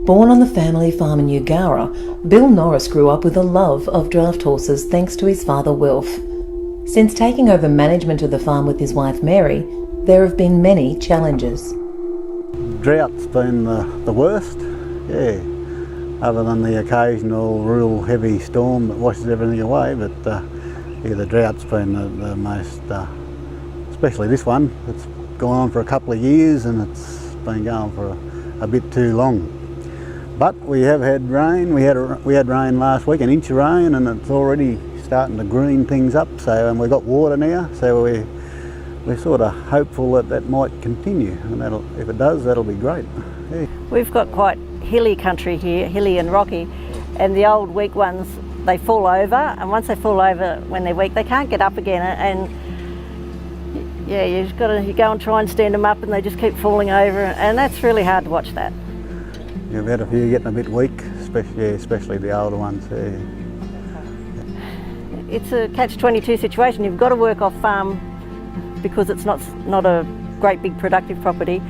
Born on the family farm in Eugowra, Bill Norris grew up with a love of draft horses thanks to his father Wilf. Since taking over management of the farm with his wife Mary, there have been many challenges. Drought's been the worst, yeah, other than the occasional real heavy storm that washes everything away, but yeah, the drought's been the most, especially this one. It's gone on for a couple of years and it's been going for a bit too long. But we have had rain. We had rain last week, an inch of rain, and it's already starting to green things up. So, and we've got water now, so we're sort of hopeful that that might continue, and if it does, that'll be great. Yeah. We've got quite hilly country here, hilly and rocky, and the old weak ones, they fall over, and once they fall over when they're weak, they can't get up again, and yeah, you go and try and stand them up, and they just keep falling over, and that's really hard to watch that. You've had a few getting a bit weak, especially the older ones. Yeah. It's a catch-22 situation. You've got to work off farm because it's not a great big productive property,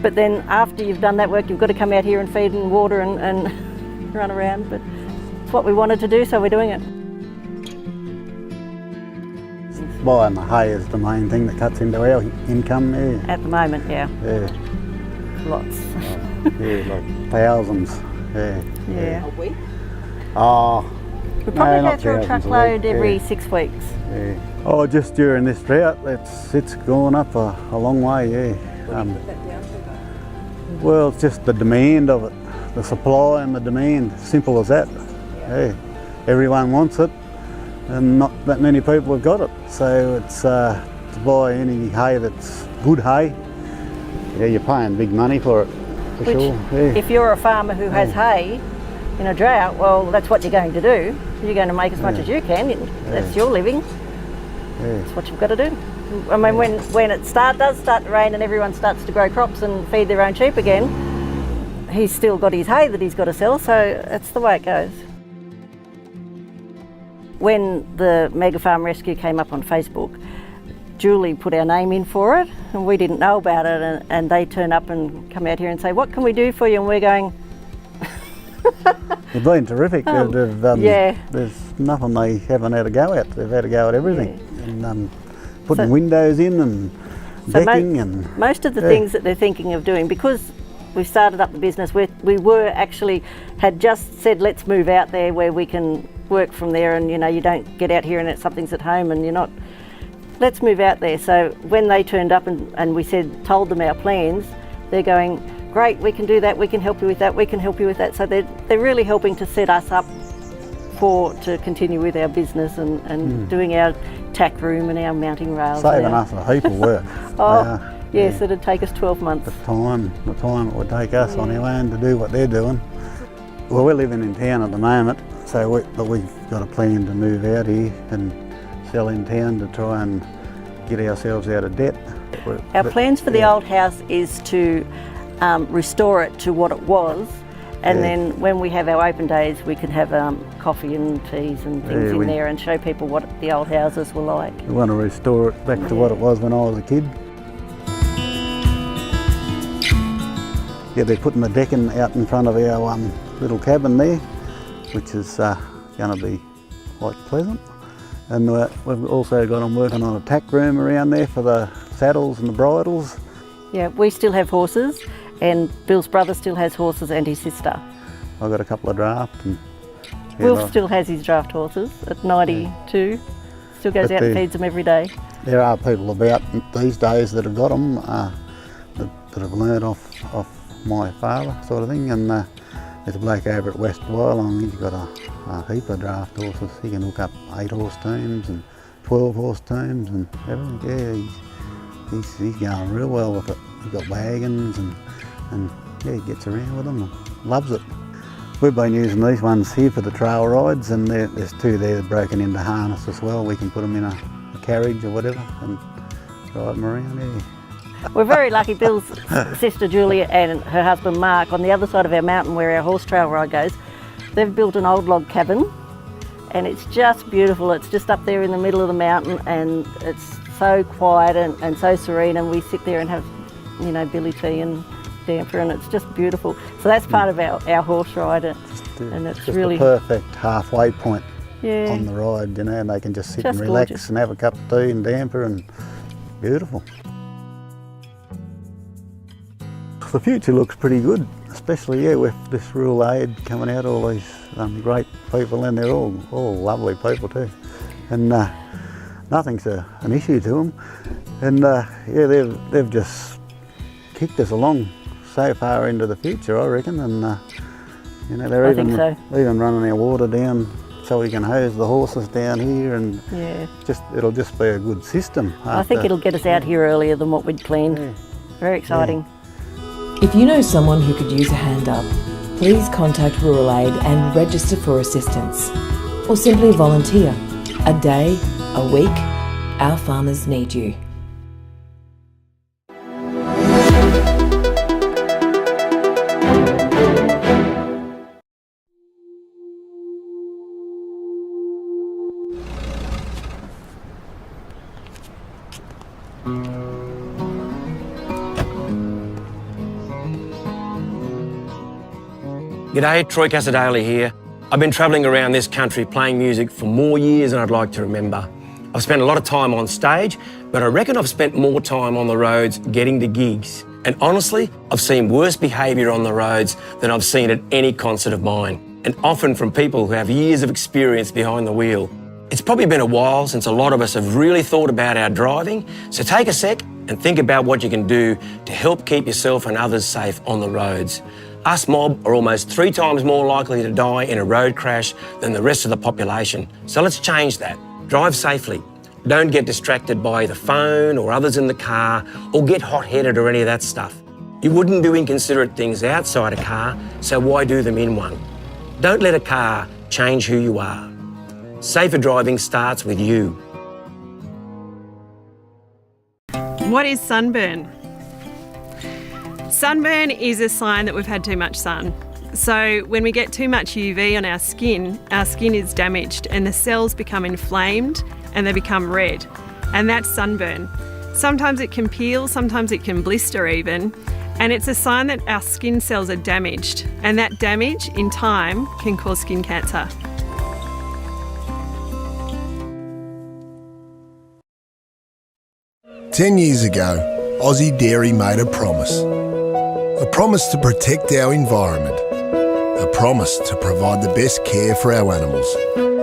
but then after you've done that work, you've got to come out here and feed and water and run around. But it's what we wanted to do, so we're doing it. Buying the hay is the main thing that cuts into our income. Yeah. At the moment, yeah. Yeah. Lots. Yeah, like thousands. Yeah. A week? Oh. We probably no, go through a truckload every 6 weeks. Yeah. Oh, just during this drought, it's gone up a long way. Yeah. What do you put that down to? Well, it's just the demand of it, the supply and the demand. Simple as that. Yeah. Everyone wants it, and not that many people have got it. So it's to buy any hay that's good hay. Yeah, you're paying big money for it, for Which, sure. Yeah. if you're a farmer who has hay in a drought, well, that's what you're going to do. You're going to make as much as you can. That's your living. Yeah. That's what you've got to do. I mean, when it does start to rain and everyone starts to grow crops and feed their own sheep again, he's still got his hay that he's got to sell, so that's the way it goes. When the Mega Farm Rescue came up on Facebook, Julie put our name in for it, and we didn't know about it, and they turn up and come out here and say, what can we do for you? And we're going... They've been terrific. Yeah. There's nothing they haven't had a go at. They've had a go at everything. Yeah. And putting windows in and decking and... Most of the things that they're thinking of doing, because we've started up the business, we had just said, let's move out there where we can work from there, and you don't get out here and something's at home and you're not... Let's move out there. So when they turned up and we told them our plans, they're going, great, we can do that, we can help you with that, we can help you with that. So they're really helping to set us up to continue with our business and doing our tack room and our mounting rails. Saving us a heap of work. Yes, it'd take us 12 months. The time it would take us on our own to do what they're doing. Well, we're living in town at the moment, so we've got a plan to move out here and sell in town to try and get ourselves out of debt. Our plans for the old house is to restore it to what it was, and then when we have our open days we can have coffee and teas and things in there and show people what the old houses were like. We want to restore it back to what it was when I was a kid. Yeah, they're putting the decking out in front of our little cabin there, which is going to be quite pleasant. And we've also got them working on a tack room around there for the saddles and the bridles. Yeah, we still have horses, and Bill's brother still has horses and his sister. I've got a couple of draft. And Will still has his draft horses at 92. Still goes out and feeds them every day. There are people about these days that have got them, that have learned off my father sort of thing. And there's a bloke over at West Wyalong, he's got a heap of draft horses. He can hook up 8-horse teams and 12-horse teams and everything. Yeah, he's going real well with it. He's got wagons and yeah, he gets around with them and loves it. We've been using these ones here for the trail rides, and there's two there broken into harness as well. We can put them in a carriage or whatever and drive them around. Yeah. We're very lucky. Bill's sister Julia and her husband Mark, on the other side of our mountain where our horse trail ride goes, they've built an old log cabin, and it's just beautiful. It's just up there in the middle of the mountain, and it's so quiet and so serene, and we sit there and have, billy tea and damper, and it's just beautiful. So that's part of our horse ride, and it's just really a perfect halfway point yeah, on the ride, you know, and they can just sit just and relax gorgeous. and have a cup of tea and damper, and beautiful. The future looks pretty good, especially with this rural aid coming out, all these great people, and they're all lovely people too, and nothing's an issue to them, and yeah, they've just kicked us along so far into the future, I reckon, and you know, they're even running our water down so we can hose the horses down here, and Yeah. it'll just be a good system. I think it'll get us out here earlier than what we'd planned. Yeah. Very exciting. If you know someone who could use a hand up, please contact Rural Aid and register for assistance. Or simply volunteer. A day, a week, our farmers need you. G'day, Troy Casadale here. I've been travelling around this country playing music for more years than I'd like to remember. I've spent a lot of time on stage, but I reckon I've spent more time on the roads getting to gigs. And honestly, I've seen worse behaviour on the roads than I've seen at any concert of mine, and often from people who have years of experience behind the wheel. It's probably been a while since a lot of us have really thought about our driving, so take a sec and think about what you can do to help keep yourself and others safe on the roads. Us mob are almost 3 times more likely to die in a road crash than the rest of the population. So let's change that. Drive safely. Don't get distracted by the phone or others in the car, or get hot-headed or any of that stuff. You wouldn't do inconsiderate things outside a car, so why do them in one? Don't let a car change who you are. Safer driving starts with you. What is sunburn? Sunburn is a sign that we've had too much sun. So when we get too much UV on our skin is damaged and the cells become inflamed and they become red. And that's sunburn. Sometimes it can peel, sometimes it can blister even. And it's a sign that our skin cells are damaged. And that damage in time can cause skin cancer. Ten years ago, Aussie Dairy made a promise. A promise to protect our environment. A promise to provide the best care for our animals.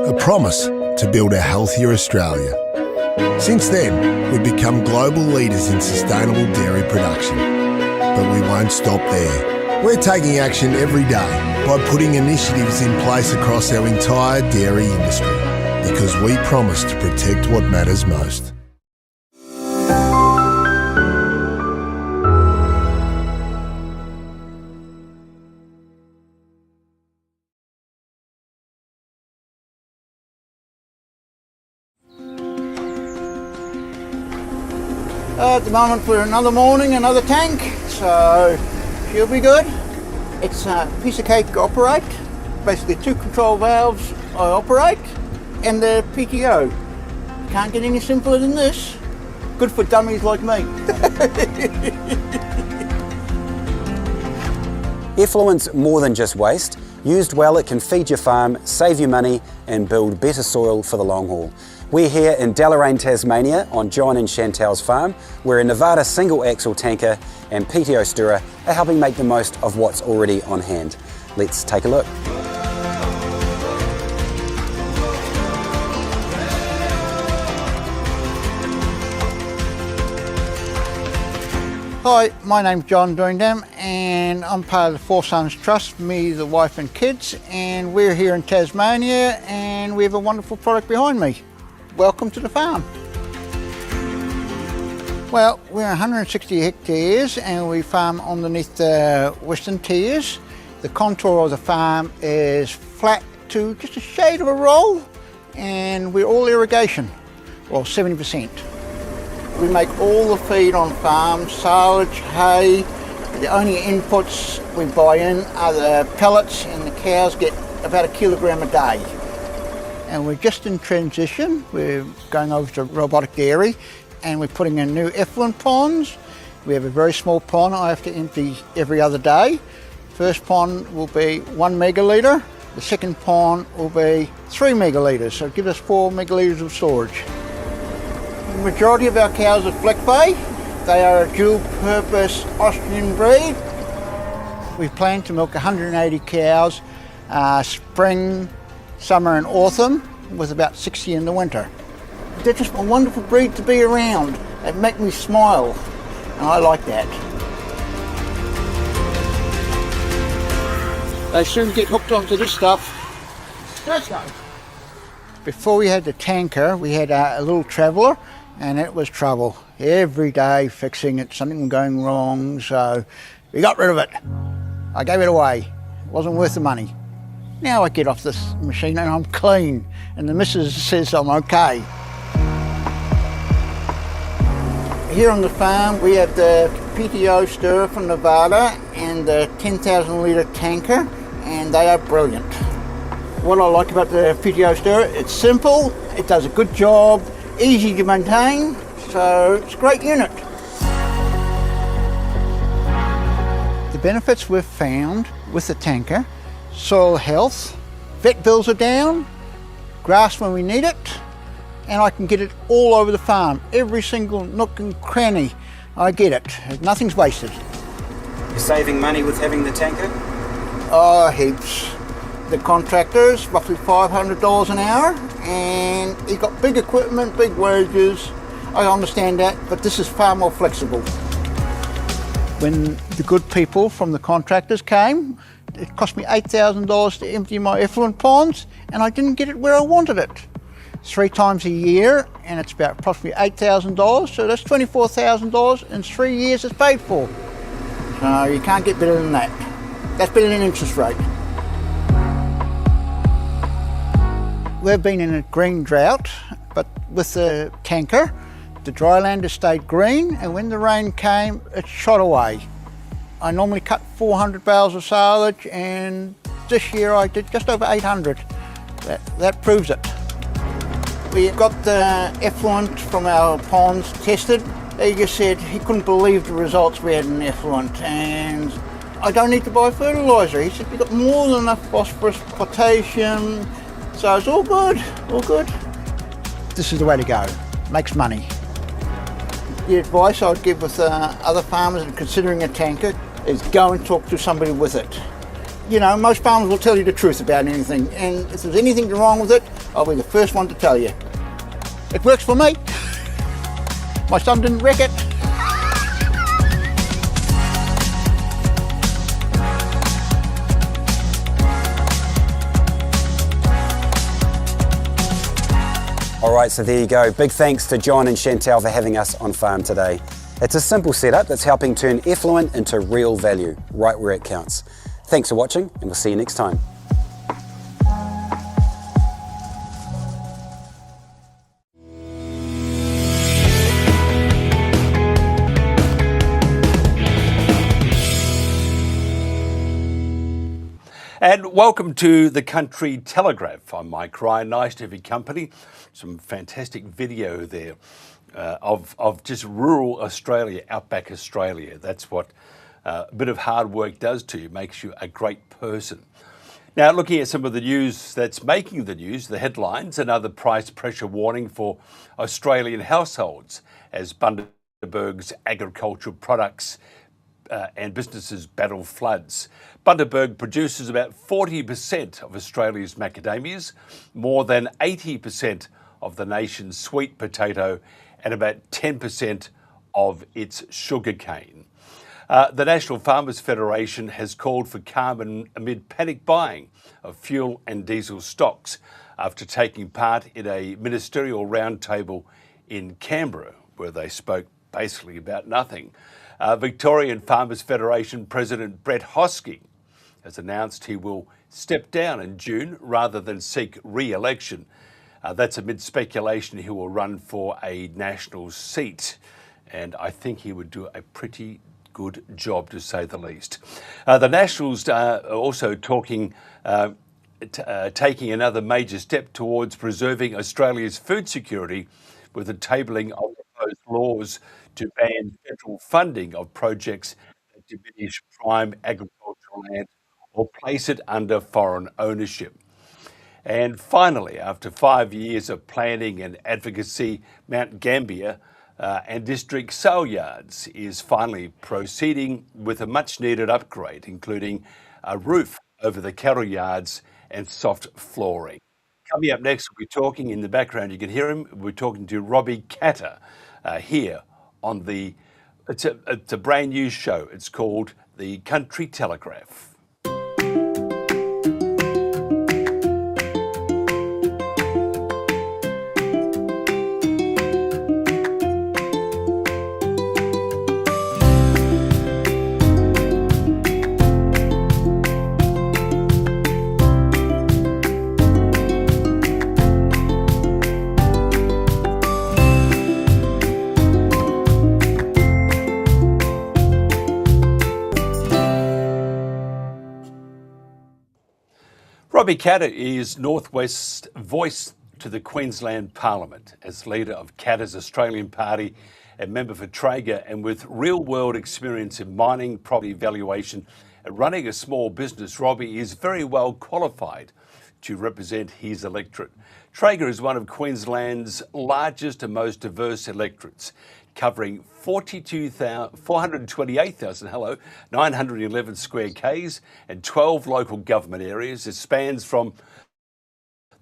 A promise to build a healthier Australia. Since then, we've become global leaders in sustainable dairy production. But we won't stop there. We're taking action every day by putting initiatives in place across our entire dairy industry, because we promise to protect what matters most. At the moment for another morning, another tank, so she'll be good. It's a piece of cake to operate. Basically 2 control valves I operate and the PTO. Can't get any simpler than this. Good for dummies like me. Effluent's more than just waste. Used well, it can feed your farm, save you money and build better soil for the long haul. We're here in Deloraine, Tasmania on John and Chantal's farm, where a Nevada single axle tanker and PTO stirrer are helping make the most of what's already on hand. Let's take a look. Hi, my name's John Doindam and I'm part of the Four Sons Trust, me, the wife and kids, and we're here in Tasmania and we have a wonderful product behind me. Welcome to the farm. Well, we're 160 hectares and we farm underneath the Western Tiers. The contour of the farm is flat to just a shade of a roll, and we're all irrigation, well 70%. We make all the feed on farm, silage, hay. The only inputs we buy in are the pellets, and the cows get about 1 kilogram a day. And we're just in transition. We're going over to robotic dairy and we're putting in new effluent ponds We have a very small pond I have to empty every other day. First pond will be 1 megalitre. The second pond will be 3 megalitres, so it gives us 4 megalitres of storage. The majority of our cows are Black Bay. They are a dual-purpose Austrian breed. We plan to milk 180 cows spring, summer and autumn, with about 60 in the winter. They're just a wonderful breed to be around. They make me smile, and I like that. They soon get hooked onto this stuff. Let's go. Before we had the tanker, we had a little traveller, and it was trouble. Every day fixing it, something going wrong, so we got rid of it. I gave it away. It wasn't worth the money. Now I get off this machine and I'm clean, and the missus says I'm okay. Here on the farm we have the PTO stirrer from Nevada and the 10,000 litre tanker, and they are brilliant. What I like about the PTO stirrer, it's simple, it does a good job, easy to maintain, so it's a great unit. The benefits we've found with the tanker: soil health, vet bills are down, grass when we need it, and I can get it all over the farm. Every single nook and cranny, I get it. Nothing's wasted. You're saving money with having the tanker? Oh, heaps. The contractor's roughly $500 an hour, and he's got big equipment, big wages. I understand that, but this is far more flexible. When the good people from the contractors came, it cost me $8,000 to empty my effluent ponds, and I didn't get it where I wanted it. 3 times a year, and it's about approximately $8,000, so that's $24,000 in 3 years it's paid for. So you can't get better than that. That's better than interest rate. We've been in a green drought, but with the tanker, the dry land has stayed green, and when the rain came, it shot away. I normally cut 400 bales of silage, and this year I did just over 800. That proves it. We got the effluent from our ponds tested. He just said he couldn't believe the results we had in effluent, and I don't need to buy fertiliser. He said we've got more than enough phosphorus, potassium, so it's all good, all good. This is the way to go. Makes money. The advice I would give with other farmers and considering a tanker is go and talk to somebody with it. You know, most farmers will tell you the truth about anything, and if there's anything wrong with it, I'll be the first one to tell you. It works for me. My son didn't wreck it. All right, so there you go. Big thanks to John and Chantal for having us on farm today. It's a simple setup that's helping turn effluent into real value, right where it counts. Thanks for watching, and we'll see you next time. And welcome to the Country Telegraph. I'm Mike Ryan. Nice to have your company. Some fantastic video there of just rural Australia, outback Australia. That's what a bit of hard work does to you, makes you a great person. Now, looking at some of the news that's making the news, the headlines: another price pressure warning for Australian households as Bundaberg's agricultural products and businesses battle floods. Bundaberg produces about 40% of Australia's macadamias, more than 80% of the nation's sweet potato, and about 10% of its sugarcane. The National Farmers Federation has called for calm amid panic buying of fuel and diesel stocks after taking part in a ministerial roundtable in Canberra, where they spoke basically about nothing. Victorian Farmers Federation President Brett Hosking has announced he will step down in June rather than seek re-election. That's amid speculation he will run for a national seat, and I think he would do a pretty good job, to say the least. The Nationals are also talking, taking another major step towards preserving Australia's food security with the tabling of proposed laws to ban federal funding of projects that diminish prime agricultural land or place it under foreign ownership. And finally, after 5 years of planning and advocacy, Mount Gambier and District Sale Yards is finally proceeding with a much needed upgrade, including a roof over the cattle yards and soft flooring. Coming up next, we'll be talking in the background, you can hear him, we're talking to Robbie Katter here on it's a brand new show. It's called the Country Telegraph. Robbie Katter is Northwest's voice to the Queensland Parliament as leader of Katter's Australian Party and member for Traeger, and with real-world experience in mining, property valuation and running a small business, Robbie is very well qualified to represent his electorate. Traeger is one of Queensland's largest and most diverse electorates, covering 428,911 square k's and 12 local government areas. It spans from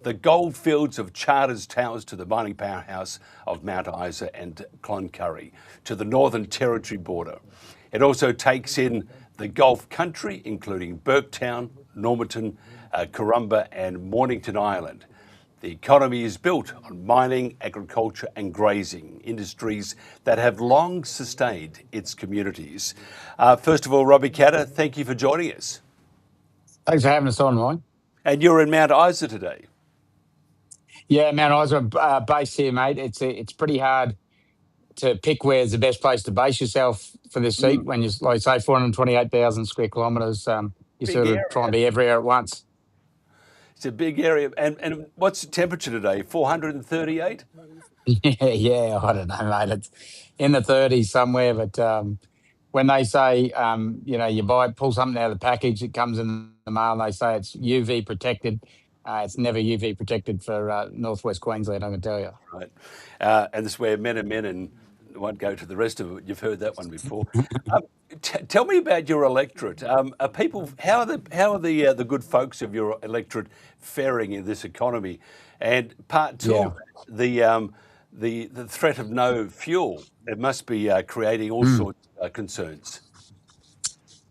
the goldfields of Charters Towers to the mining powerhouse of Mount Isa and Cloncurry to the Northern Territory border. It also takes in the Gulf country, including Burketown, Normanton, Karumba and Mornington Island. The economy is built on mining, agriculture and grazing, industries that have long sustained its communities. First of all, Robbie Katter, thank you for joining us. Thanks for having us on, Ryan. And you're in Mount Isa today. Yeah, Mount Isa, base here, mate. It's pretty hard to pick where's the best place to base yourself for this seat when you, like say, 428,000 square kilometres. You Big sort of area. try and be everywhere at once. It's a big area. And what's the temperature today? 438? Yeah, I don't know, mate. It's in the 30s somewhere. But when they say, you pull something out of the package, it comes in the mail, and they say it's UV protected. It's never UV protected for northwest Queensland, I can tell you. Right. And this is where men are men and won't go to the rest of it. You've heard that one before. Tell me about your electorate. How are the good folks of your electorate faring in this economy? And part two, the threat of no fuel. It must be creating all sorts of concerns.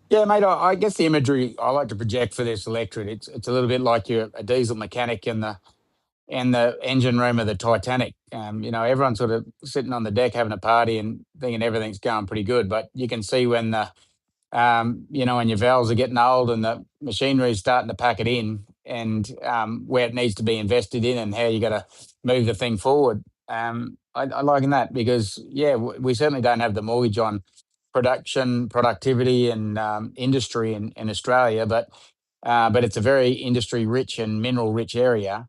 Yeah, mate, I guess the imagery I like to project for this electorate, it's a little bit like you're a diesel mechanic in the engine room of the Titanic. Everyone's sort of sitting on the deck having a party and thinking everything's going pretty good, but you can see when when your valves are getting old and the machinery is starting to pack it in, and where it needs to be invested in and how you got to move the thing forward. I like that because, we certainly don't have the mortgage on productivity and industry in Australia, but it's a very industry-rich and mineral-rich area.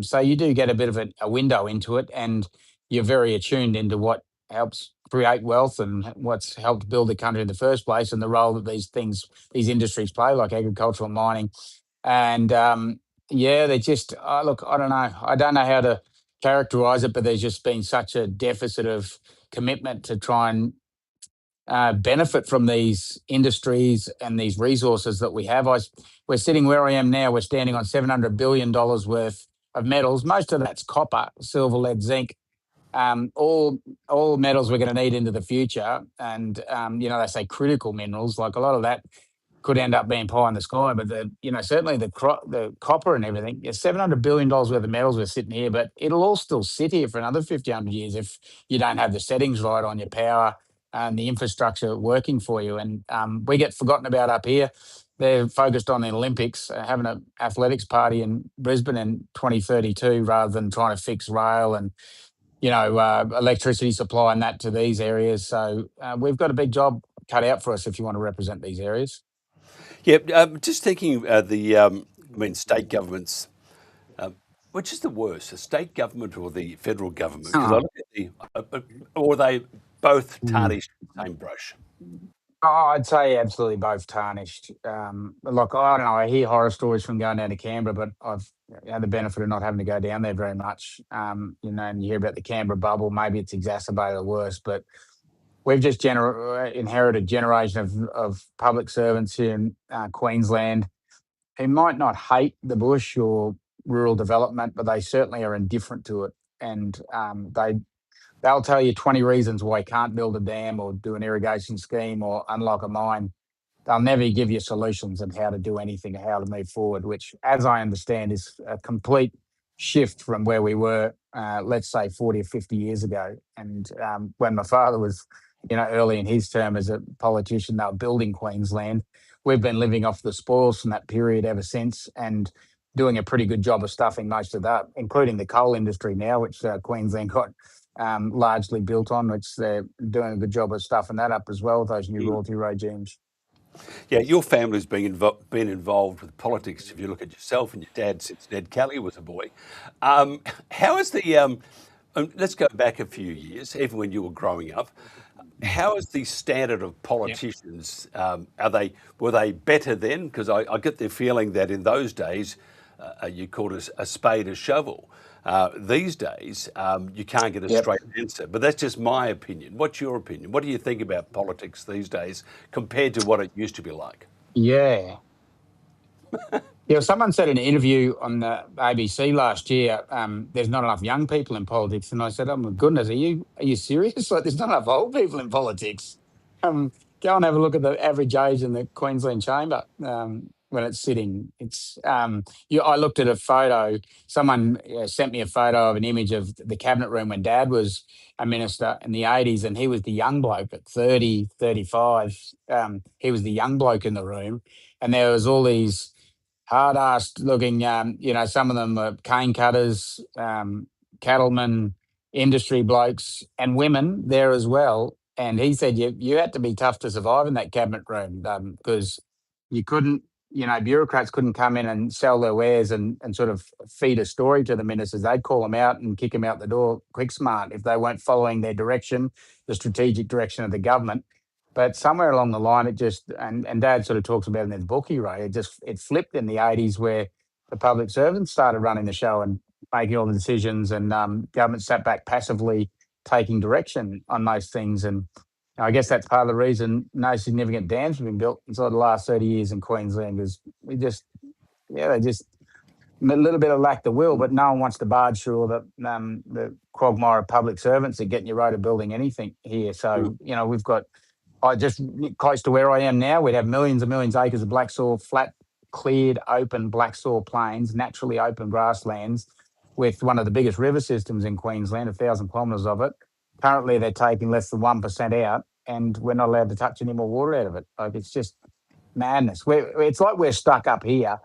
So you do get a bit of a window into it, and you're very attuned into what helps create wealth and what's helped build the country in the first place, and the role that these industries play, like agricultural and mining. And they just look. I don't know. I don't know how to characterise it, but there's just been such a deficit of commitment to try and benefit from these industries and these resources that we have. We're sitting where I am now. We're standing on $700 billion worth of metals. Most of that's copper, silver, lead, zinc, all metals we're going to need into the future. And, they say critical minerals, like a lot of that could end up being pie in the sky. But, certainly the copper and everything, $700 billion worth of metals we're sitting here, but it'll all still sit here for another 50, 100 years if you don't have the settings right on your power and the infrastructure working for you. And we get forgotten about up here. They're focused on the Olympics, having an athletics party in Brisbane in 2032 rather than trying to fix rail and, electricity supply and that to these areas. So we've got a big job cut out for us if you want to represent these areas. Yeah, just thinking state governments Which is the worst, the state government or the federal government? Because I Oh, look at or they both mm. tarnished with the same brush. Oh, I'd say absolutely both tarnished. Look, I don't know. I hear horror stories from going down to Canberra, but I've had the benefit of not having to go down there very much. And you hear about the Canberra bubble. Maybe it's exacerbated or worse, but we've just inherited a generation of public servants here in Queensland who might not hate the bush or rural development, but they certainly are indifferent to it. And they'll tell you 20 reasons why you can't build a dam or do an irrigation scheme or unlock a mine. They'll never give you solutions on how to do anything or how to move forward, which, as I understand, is a complete shift from where we were, let's say, 40 or 50 years ago. And when my father was, early in his term as a politician, they were building Queensland. We've been living off the spoils from that period ever since, and doing a pretty good job of stuffing most of that, including the coal industry now, which Queensland got largely built on, which they're doing a good job of stuffing that up as well with those new royalty regimes. Yeah, your family's been involved with politics. If you look at yourself and your dad since Ned Kelly was a boy, how is the? Let's go back a few years, even when you were growing up. How is the standard of politicians? Were they better then? Because I get the feeling that in those days, you called a spade a shovel. These days, you can't get a straight answer. But that's just my opinion. What's your opinion? What do you think about politics these days compared to what it used to be like? Yeah. Yeah, someone said in an interview on the ABC last year, there's not enough young people in politics, and I said, "Oh my goodness, are you serious? Like, there's not enough old people in politics." Go and have a look at the average age in the Queensland Chamber when it's sitting. I looked at a photo. Someone sent me a photo of an image of the cabinet room when Dad was a minister in the 80s, and he was the young bloke at 30, 35. He was the young bloke in the room, and there was all these hard-assed looking, some of them are cane cutters, cattlemen, industry blokes, and women there as well. And he said you had to be tough to survive in that cabinet room because you couldn't, bureaucrats couldn't come in and sell their wares and sort of feed a story to the ministers. They'd call them out and kick them out the door quick smart if they weren't following their direction, the strategic direction of the government. But somewhere along the line, it just and Dad sort of talks about it in his book he wrote. It flipped in the 80s where the public servants started running the show and making all the decisions, and government sat back passively taking direction on most things. And I guess that's part of the reason no significant dams have been built inside the last 30 years in Queensland, because they just a little bit of lack the will, but no one wants to barge through all the quagmire of public servants that get in your road of building anything here. So we've got. Just close to where I am now, we'd have millions and millions of acres of black soil, flat, cleared, open black soil plains, naturally open grasslands, with one of the biggest river systems in Queensland, 1,000 kilometres of it. Currently, they're taking less than 1% out, and we're not allowed to touch any more water out of it. Like, it's just madness. It's like we're stuck up here,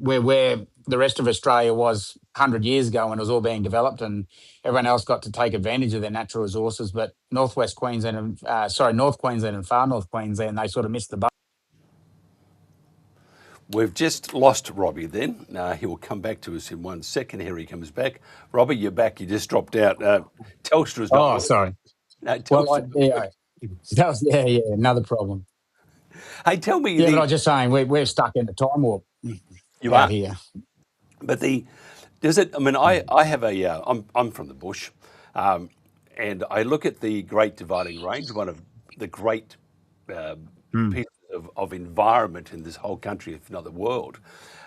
where the rest of Australia was 100 years ago when it was all being developed, and everyone else got to take advantage of their natural resources. But North Queensland and far North Queensland, they sort of missed the boat. We've just lost Robbie then. He will come back to us in 1 second. Here he comes back. Robbie, you're back. You just dropped out. Telstra's not. Oh, sorry. No, Telstra. Another problem. Hey, tell me. Yeah, but I was just saying we're stuck in the time warp. You out are here. But does it? I mean, I have I'm from the bush, and I look at the Great Dividing Range, one of the great pieces of environment in this whole country, if not the world,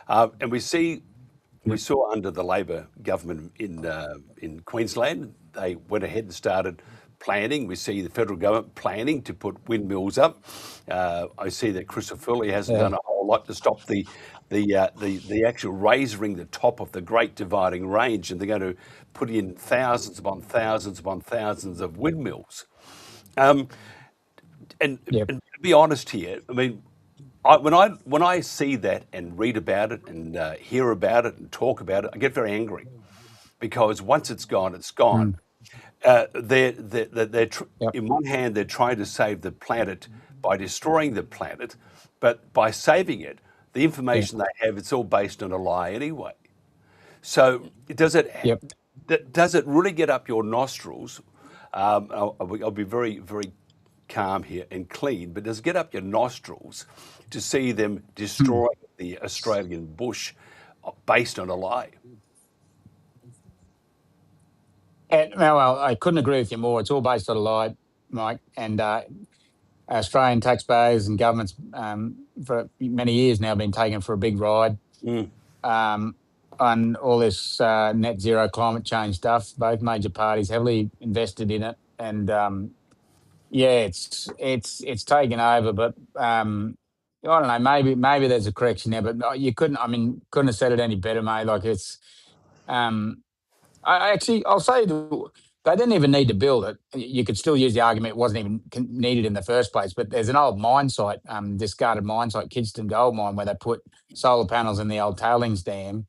and we saw under the Labor government in Queensland, they went ahead and started planning. We see the federal government planning to put windmills up. I see that Crisafulli hasn't done a whole lot to stop the actual raising the top of the Great Dividing Range, and they're going to put in thousands upon thousands upon thousands of windmills. And to be honest here, I mean, when I see that and read about it and hear about it and talk about it, I get very angry, because once it's gone, it's gone. In one hand, they're trying to save the planet by destroying the planet, but by saving it, the information they have, it's all based on a lie anyway. So does it Yep. does it really get up your nostrils? I'll be very, very calm here and clean, but does it get up your nostrils to see them destroy the Australian bush based on a lie? Well, I couldn't agree with you more. It's all based on a lie, Mike. And Australian taxpayers and governments for many years now been taken for a big ride on all this net zero climate change stuff. Both major parties heavily invested in it, and yeah, it's taken over. But I don't know. Maybe there's a correction there, but you couldn't. I mean, couldn't have said it any better, mate. Like it's. I'll say they didn't even need to build it. You could still use the argument it wasn't even needed in the first place. But there's an old mine site, discarded mine site, Kidston Gold Mine, where they put solar panels in the old tailings dam,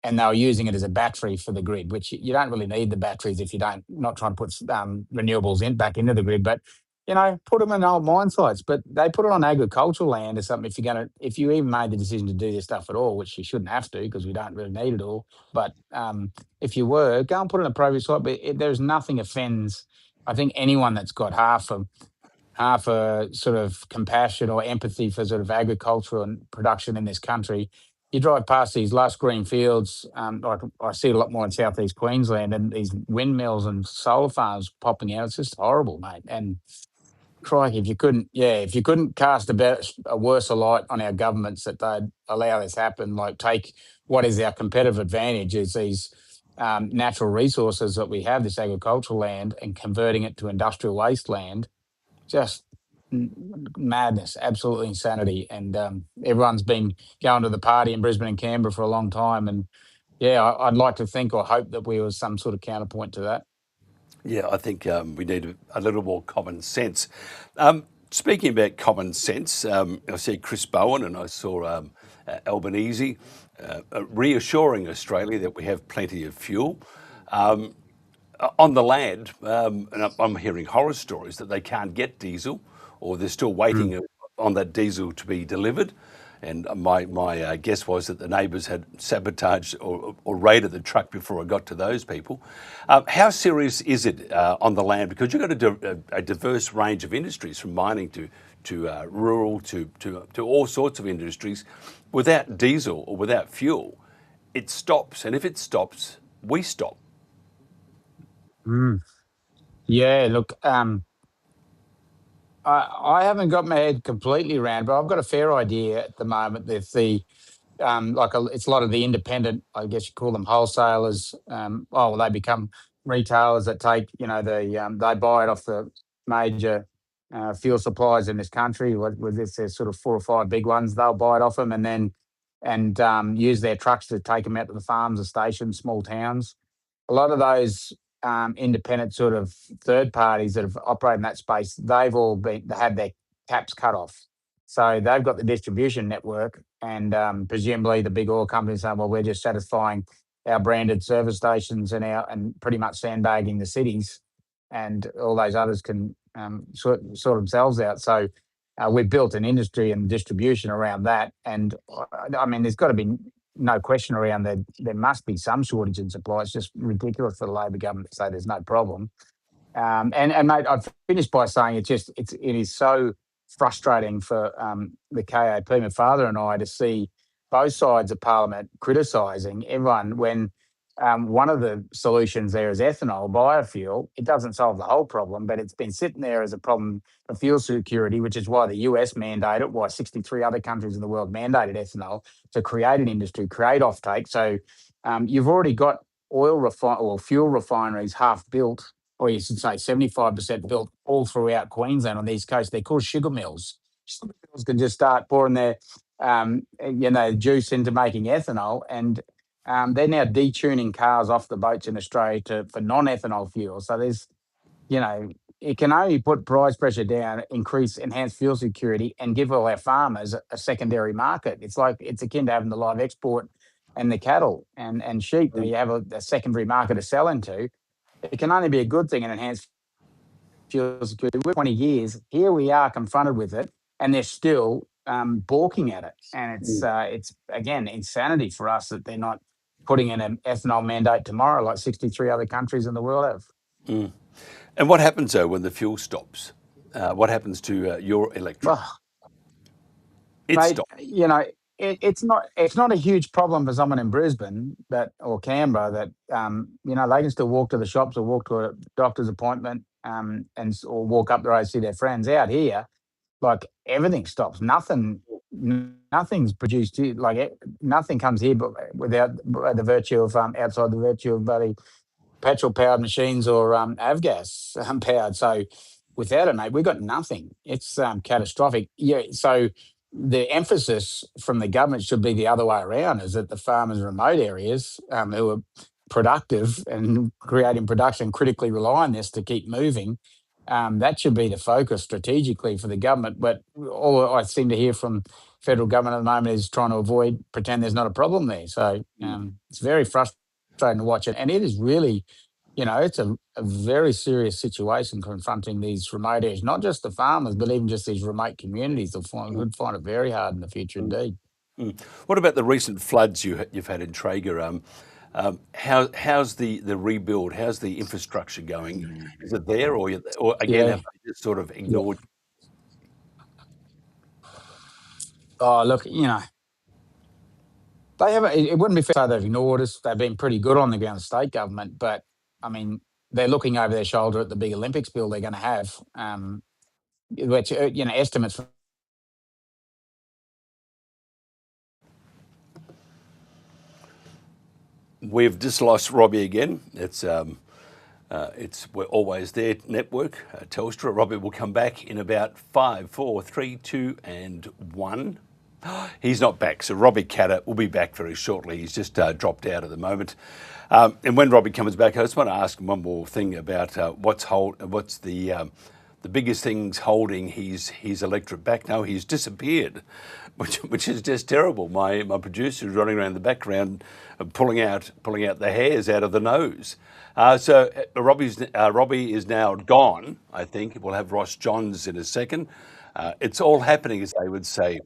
and they were using it as a battery for the grid, which you don't really need the batteries if you not trying to put renewables back into the grid. But put them in old mine sites. But they put it on agricultural land or something. If you even made the decision to do this stuff at all, which you shouldn't have to because we don't really need it all. But if you were, go and put it on a private site. But there's nothing offends. I think anyone that's got half a sort of compassion or empathy for sort of agriculture and production in this country. You drive past these lush green fields, like I see it a lot more in southeast Queensland, and these windmills and solar farms popping out. It's just horrible, mate. And crikey, if you couldn't cast a worse light on our governments that they'd allow this happen, like take what is our competitive advantage is these natural resources that we have, this agricultural land, and converting it to industrial wasteland. Just madness, absolutely insanity. And everyone's been going to the party in Brisbane and Canberra for a long time. And yeah, I'd like to think or hope that we were some sort of counterpoint to that. Yeah, I think we need a little more common sense. Speaking about common sense, I see Chris Bowen and I saw Albanese reassuring Australia that we have plenty of fuel. On the land, and I'm hearing horror stories that they can't get diesel, or they're still waiting on that diesel to be delivered. And my guess was that the neighbours had sabotaged or raided the truck before I got to those people. How serious is it on the land? Because you've got a diverse range of industries, from mining to rural to all sorts of industries. Without diesel or without fuel, it stops. And if it stops, we stop. Yeah, look, I haven't got my head completely around, but I've got a fair idea at the moment that it's a lot of the independent, I guess you call them wholesalers. They become retailers that take, they buy it off the major fuel suppliers in this country. With this, there's sort of 4 or 5 big ones. They'll buy it off them and use their trucks to take them out to the farms or stations, small towns. A lot of those independent sort of third parties that have operated in that space, they had their taps cut off. So they've got the distribution network, and presumably the big oil companies saying, well, we're just satisfying our branded service stations and pretty much sandbagging the cities, and all those others can sort themselves out. So we've built an industry and distribution around that. And I mean, there's got to be no question around that there must be some shortage in supply. It's just ridiculous for the Labor government to say there's no problem. And mate, I'd finish by saying it is so frustrating for the KAP, my father and I, to see both sides of Parliament criticising everyone when one of the solutions there is ethanol, biofuel. It doesn't solve the whole problem, but it's been sitting there as a problem for fuel security, which is why the US mandated it, why 63 other countries in the world mandated ethanol to create an industry, create offtake. So you've already got fuel refineries half built, or you should say 75% built all throughout Queensland on the East Coast. They're called sugar mills. Sugar mills can just start pouring their juice into making ethanol, and they're now detuning cars off the boats in Australia for non-ethanol fuel. So there's, it can only put price pressure down, enhance fuel security, and give all our farmers a secondary market. It's akin to having the live export and the cattle and sheep. You have a secondary market to sell into. It can only be a good thing and enhance fuel security. We're 20 years, here we are confronted with it, and they're still balking at it. And it's again, insanity for us that they're not putting in an ethanol mandate tomorrow, like 63 other countries in the world have. And what happens though when the fuel stops? What happens to your electorate? Oh, It mate, stops. you know, it's not a huge problem for someone in Brisbane or Canberra that you know, they can still walk to the shops or walk to a doctor's appointment or walk up the road to see their friends. Out here, like everything stops. Nothing's produced here. Nothing comes here, but without the virtue of outside the virtue of bloody petrol powered machines or avgas powered. So without it, mate, we've got nothing. It's catastrophic. Yeah. So the emphasis from the government should be the other way around: is that the farmers in remote areas who are productive and creating production critically rely on this to keep moving. That should be the focus strategically for the government. But all I seem to hear from federal government at the moment is trying to pretend there's not a problem there. So it's very frustrating to watch it. And it is really, you know, it's a very serious situation confronting these remote areas, not just the farmers, but even just these remote communities. Could find it very hard in the future indeed. What about the recent floods you've had in Traeger? How's the rebuild? How's the infrastructure going? Is it there, or again, have they just sort of ignored? Oh, look, you know, they haven't. It wouldn't be fair to say they've ignored us. They've been pretty good on the ground, the state government, but I mean, they're looking over their shoulder at the big Olympics bill they're going to have, which you know, estimates. We've just lost Robbie again. We're always there network, Telstra. Robbie will come back in about 5, 4, 3, 2, and 1. He's not back, so Robbie Katter will be back very shortly. He's just dropped out at the moment. And when Robbie comes back, I just want to ask him one more thing about what's the biggest things holding his electorate back. No, he's disappeared, which is just terrible. My producer is running around the background, pulling out the hairs out of the nose. So Robbie is now gone. I think we'll have Ross Johns in a second. It's all happening, as they would say.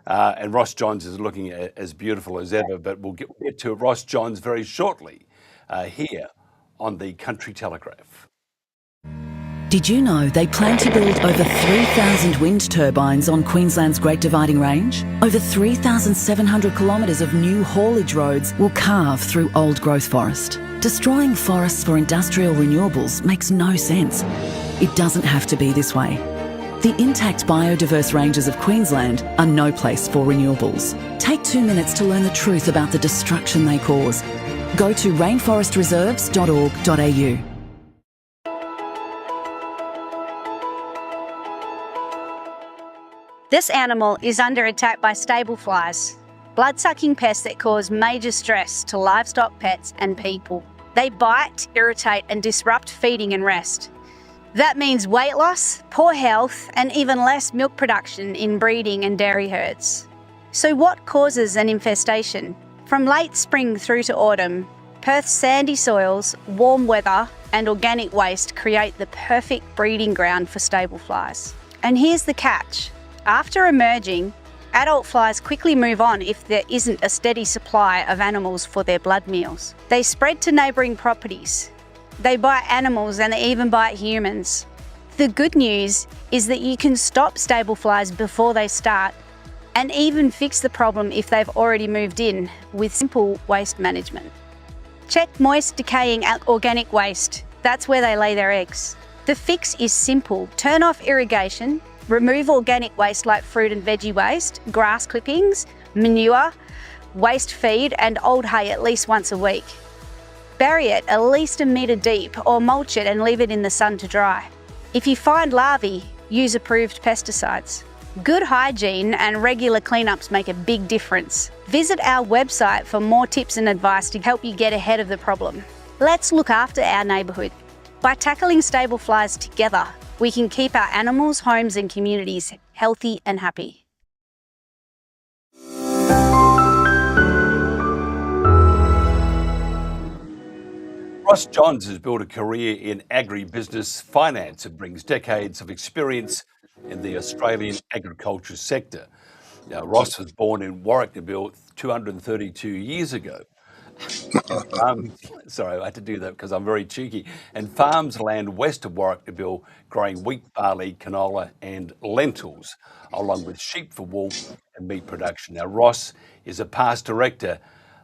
And Ross Johns is looking as beautiful as ever. But we'll get to Ross Johns very shortly here on the Country Telegraph. Did you know they plan to build over 3,000 wind turbines on Queensland's Great Dividing Range? Over 3,700 kilometres of new haulage roads will carve through old growth forest. Destroying forests for industrial renewables makes no sense. It doesn't have to be this way. The intact biodiverse ranges of Queensland are no place for renewables. Take 2 minutes to learn the truth about the destruction they cause. Go to rainforestreserves.org.au. This animal is under attack by stable flies, blood-sucking pests that cause major stress to livestock, pets and people. They bite, irritate and disrupt feeding and rest. That means weight loss, poor health and even less milk production in breeding and dairy herds. So what causes an infestation? From late spring through to autumn, Perth's sandy soils, warm weather and organic waste create the perfect breeding ground for stable flies. And here's the catch. After emerging, adult flies quickly move on if there isn't a steady supply of animals for their blood meals. They spread to neighbouring properties. They bite animals and they even bite humans. The good news is that you can stop stable flies before they start and even fix the problem if they've already moved in with simple waste management. Check moist, decaying organic waste. That's where they lay their eggs. The fix is simple. Turn off irrigation. Remove organic waste like fruit and veggie waste, grass clippings, manure, waste feed and old hay at least once a week. Bury it at least 1 metre deep or mulch it and leave it in the sun to dry. If you find larvae, use approved pesticides. Good hygiene and regular cleanups make a big difference. Visit our website for more tips and advice to help you get ahead of the problem. Let's look after our neighbourhood. By tackling stable flies together, we can keep our animals, homes and communities healthy and happy. Ross Johns has built a career in agribusiness finance and brings decades of experience in the Australian agriculture sector. Now, Ross was born in Warwicknabeal 232 years ago. Sorry, I had to do that because I'm very cheeky. And farms land west of Warwick growing wheat, barley, canola, and lentils, along with sheep for wool and meat production. Now, Ross is a past director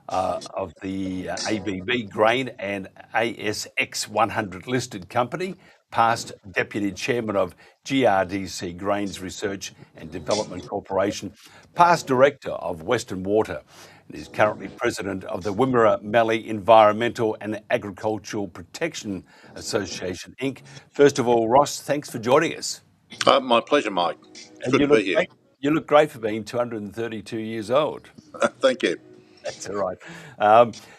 of the ABB Grain and ASX 100 listed company, past deputy chairman of GRDC Grains Research and Development Corporation, past director of Western Water, and is currently president of the Wimmera Mallee Environmental and Agricultural Protection Association, Inc. First of all, Ross, thanks for joining us. My pleasure, Mike. It's And good you to look be here. great. You look great for being 232 years old. Thank you. That's all right.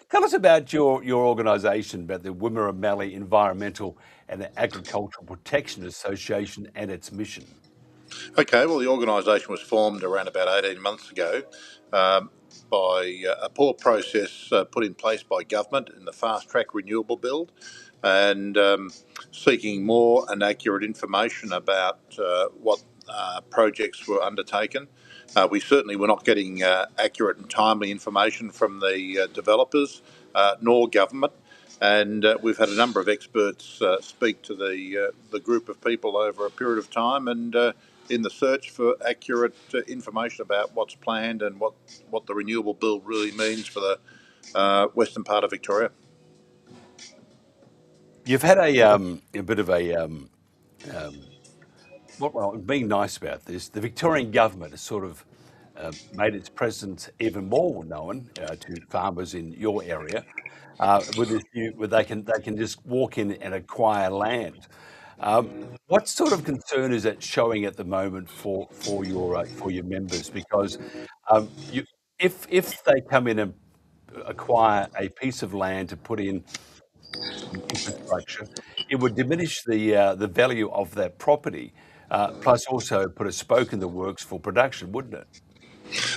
Tell us about your organisation, about the Wimmera Mallee Environmental and Agricultural Protection Association and its mission. Okay, well, the organisation was formed around about 18 months ago by a poor process put in place by government in the fast track renewable build, and seeking more and accurate information about what projects were undertaken. We certainly were not getting accurate and timely information from the developers nor government. And we've had a number of experts speak to the group of people over a period of time, and in the search for accurate information about what's planned and what the renewable build really means for the western part of Victoria. You've had a bit of a being nice about this. The Victorian government has sort of made its presence even more known to farmers in your area. With this new, where they can just walk in and acquire land. What sort of concern is that showing at the moment for your members? Because if they come in and acquire a piece of land to put in some infrastructure, it would diminish the value of that property. Plus, also put a spoke in the works for production, wouldn't it?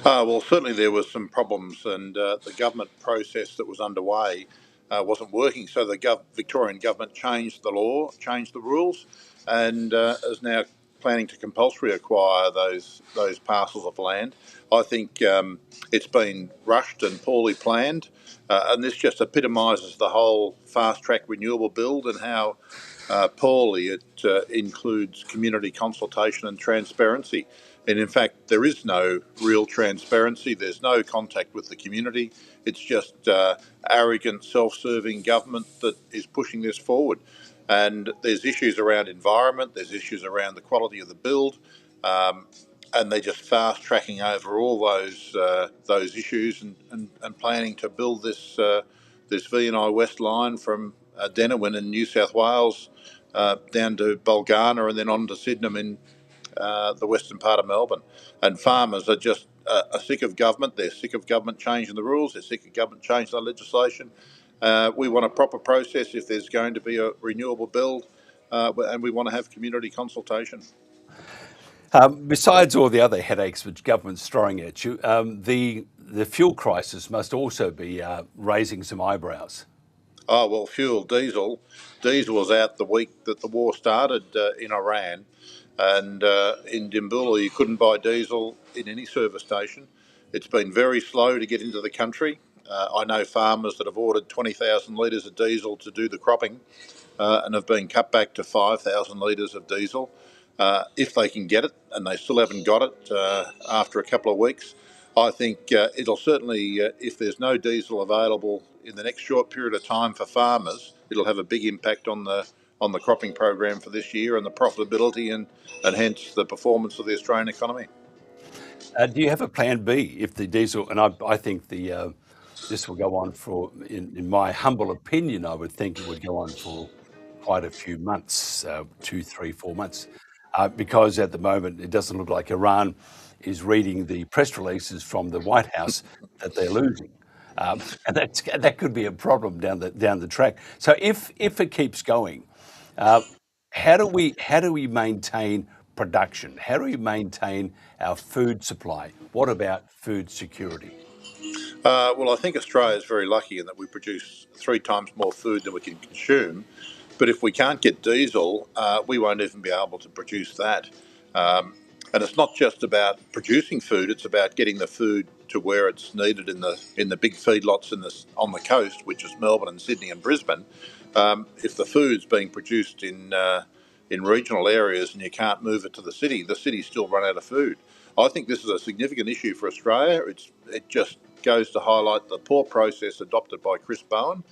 Well, certainly there was some problems, and the government process that was underway wasn't working. So the Victorian government changed the law, changed the rules, and is now planning to compulsory acquire those parcels of land. I think it's been rushed and poorly planned, and this just epitomises the whole fast track renewable build and how poorly it includes community consultation and transparency. And in fact, there is no real transparency. There's no contact with the community. It's just arrogant, self-serving government that is pushing this forward. And there's issues around environment. There's issues around the quality of the build, and they're just fast tracking over all those issues and planning to build this V&I West line from Denowin in New South Wales down to Bulgana and then on to Sydenham in the western part of Melbourne. And farmers are just sick of government. They're sick of government changing the rules. They're sick of government changing the legislation. We want a proper process if there's going to be a renewable build, and we want to have community consultation. Besides all the other headaches which government's throwing at you, the fuel crisis must also be raising some eyebrows. Oh, well, fuel, diesel. Diesel was out the week that the war started in Iran. And in Dimboola, you couldn't buy diesel in any service station. It's been very slow to get into the country. I know farmers that have ordered 20,000 litres of diesel to do the cropping and have been cut back to 5,000 litres of diesel. If they can get it, and they still haven't got it after a couple of weeks, I think it'll certainly, if there's no diesel available in the next short period of time for farmers, it'll have a big impact on the cropping program for this year and the profitability and hence the performance of the Australian economy. Do you have a plan B if the diesel, and I think this will go on for, in my humble opinion, I would think it would go on for quite a few months, 2, 3, 4 months, because at the moment it doesn't look like Iran is reading the press releases from the White House that they're losing. And that could be a problem down the track. So if it keeps going, how do we maintain production? How do we maintain our food supply? What about food security? Well, I think Australia is very lucky in that we produce 3 times more food than we can consume. But if we can't get diesel, we won't even be able to produce that. And it's not just about producing food, it's about getting the food to where it's needed in the big feedlots on the coast, which is Melbourne and Sydney and Brisbane. If the food's being produced in regional areas and you can't move it to the city's still run out of food. I think this is a significant issue for Australia. It just goes to highlight the poor process adopted by Chris Bowen.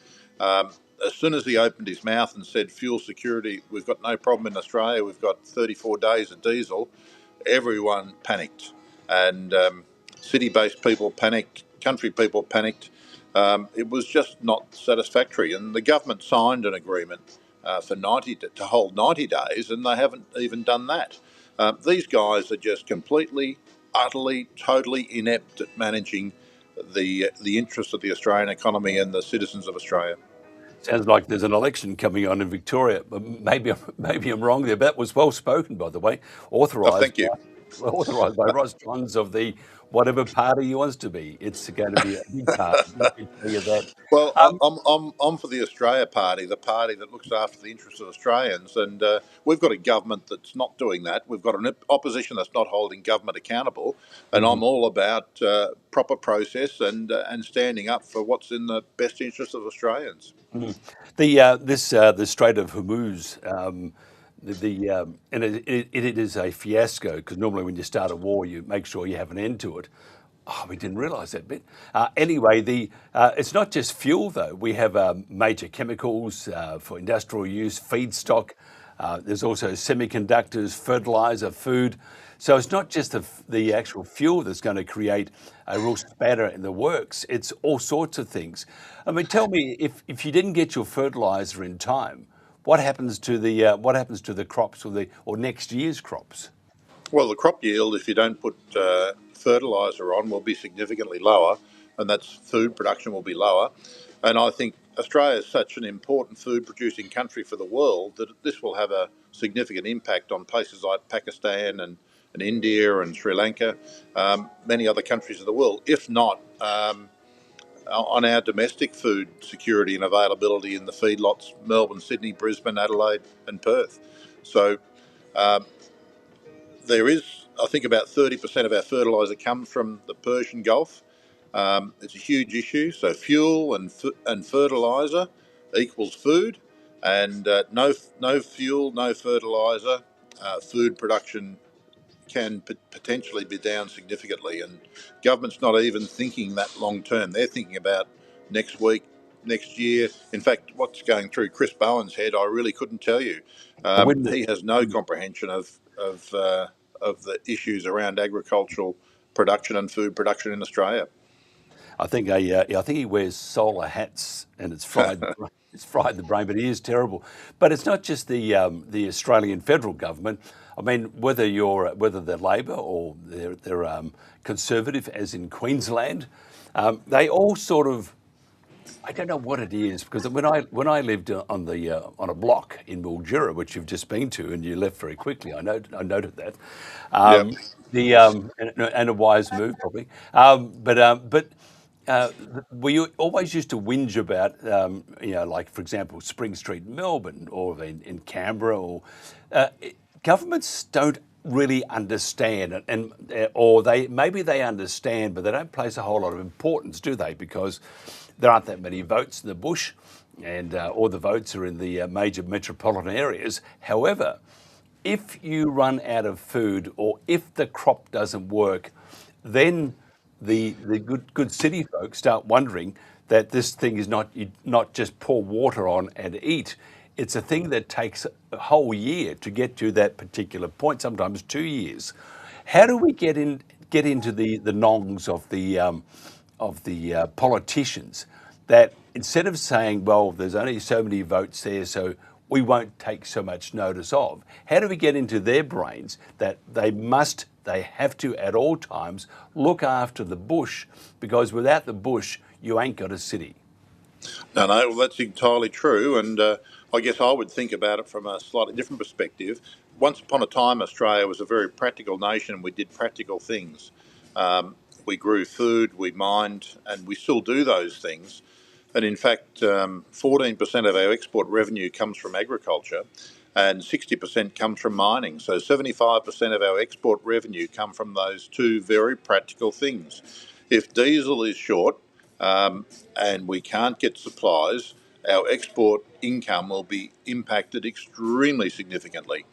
As soon as he opened his mouth and said fuel security, we've got no problem in Australia, we've got 34 days of diesel, everyone panicked. And city-based people panicked, country people panicked. It was just not satisfactory. And the government signed an agreement for to hold 90 days, and they haven't even done that. These guys are just completely, utterly, totally inept at managing the interests of the Australian economy and the citizens of Australia. Sounds like there's an election coming on in Victoria. Maybe I'm wrong there. But that was well spoken, by the way. Authorised. Thank you. Authorised by Ross Johns of the whatever party he wants to be. It's going to be a big party. Let me tell you that. Well, I'm for the Australia Party, the party that looks after the interests of Australians, and we've got a government that's not doing that. We've got an opposition that's not holding government accountable, and I'm all about proper process and standing up for what's in the best interest of Australians. The Strait of Hormuz. And it is a fiasco because normally when you start a war, you make sure you have an end to it. Oh, we didn't realise that bit. Anyway, it's not just fuel though. We have major chemicals for industrial use, feedstock. There's also semiconductors, fertiliser, food. So it's not just the actual fuel that's going to create a real spatter in the works. It's all sorts of things. I mean, tell me if you didn't get your fertiliser in time, what happens to the crops or next year's crops? Well, the crop yield, if you don't put fertiliser on, will be significantly lower, and that's food production will be lower. And I think Australia is such an important food-producing country for the world that this will have a significant impact on places like Pakistan and India and Sri Lanka, many other countries of the world, if not on our domestic food security and availability in the feedlots, Melbourne, Sydney, Brisbane, Adelaide and Perth. So there is, I think about 30% of our fertiliser comes from the Persian Gulf. It's a huge issue. So fuel and fertiliser equals food, and no fuel, no fertiliser, food production can potentially be down significantly. And government's not even thinking that long term. They're thinking about next week, next year. In fact, what's going through Chris Bowen's head, I really couldn't tell you. He has no comprehension of the issues around agricultural production and food production in Australia. I think he wears solar hats, and it's fried. It's fried the brain, but he is terrible. But it's not just the Australian federal government. I mean, whether they're Labor or they're Conservative, as in Queensland, they all sort of, I don't know what it is, because when I lived on a block in Mildura, which you've just been to, and you left very quickly, I noted that. And a wise move probably. But we always used to whinge about, like for example, Spring Street in Melbourne or in Canberra, or governments don't really understand, or maybe they understand, but they don't place a whole lot of importance, do they? Because there aren't that many votes in the bush, and all the votes are in the major metropolitan areas. However, if you run out of food, or if the crop doesn't work, then the good city folks start wondering that this thing is not just pour water on and eat. It's a thing that takes a whole year to get to that particular point, sometimes 2 years. How do we get into the nongs of the politicians, that instead of saying, well, there's only so many votes there, so we won't take so much notice of, how do we get into their brains that they have to at all times look after the bush, because without the bush you ain't got a city? No, well, that's entirely true, and I guess I would think about it from a slightly different perspective. Once upon a time, Australia was a very practical nation. We did practical things. We grew food, we mined, and we still do those things. And in fact, 14% of our export revenue comes from agriculture, and 60% comes from mining. So 75% of our export revenue come from those two very practical things. If diesel is short and we can't get supplies, our export income will be impacted extremely significantly.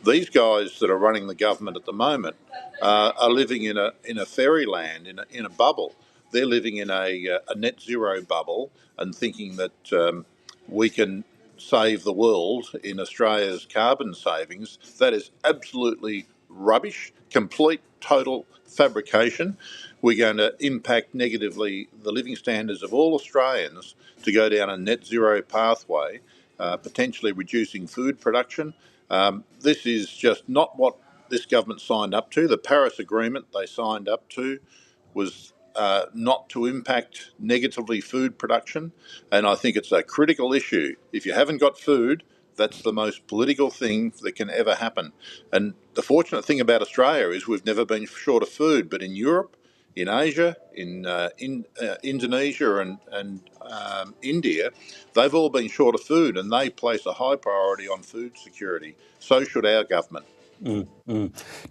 These guys that are running the government at the moment are living in a fairyland, in a bubble. They're living in a net zero bubble and thinking that we can save the world in Australia's carbon savings. That is absolutely rubbish, complete, total fabrication. We're going to impact negatively the living standards of all Australians to go down a net zero pathway, potentially reducing food production. This is just not what this government signed up to. The Paris Agreement they signed up to was not to impact negatively food production, and I think it's a critical issue. If you haven't got food, that's the most political thing that can ever happen. And the fortunate thing about Australia is we've never been short of food, but in Europe, in Asia, in Indonesia and India, they've all been short of food, and they place a high priority on food security. So should our government.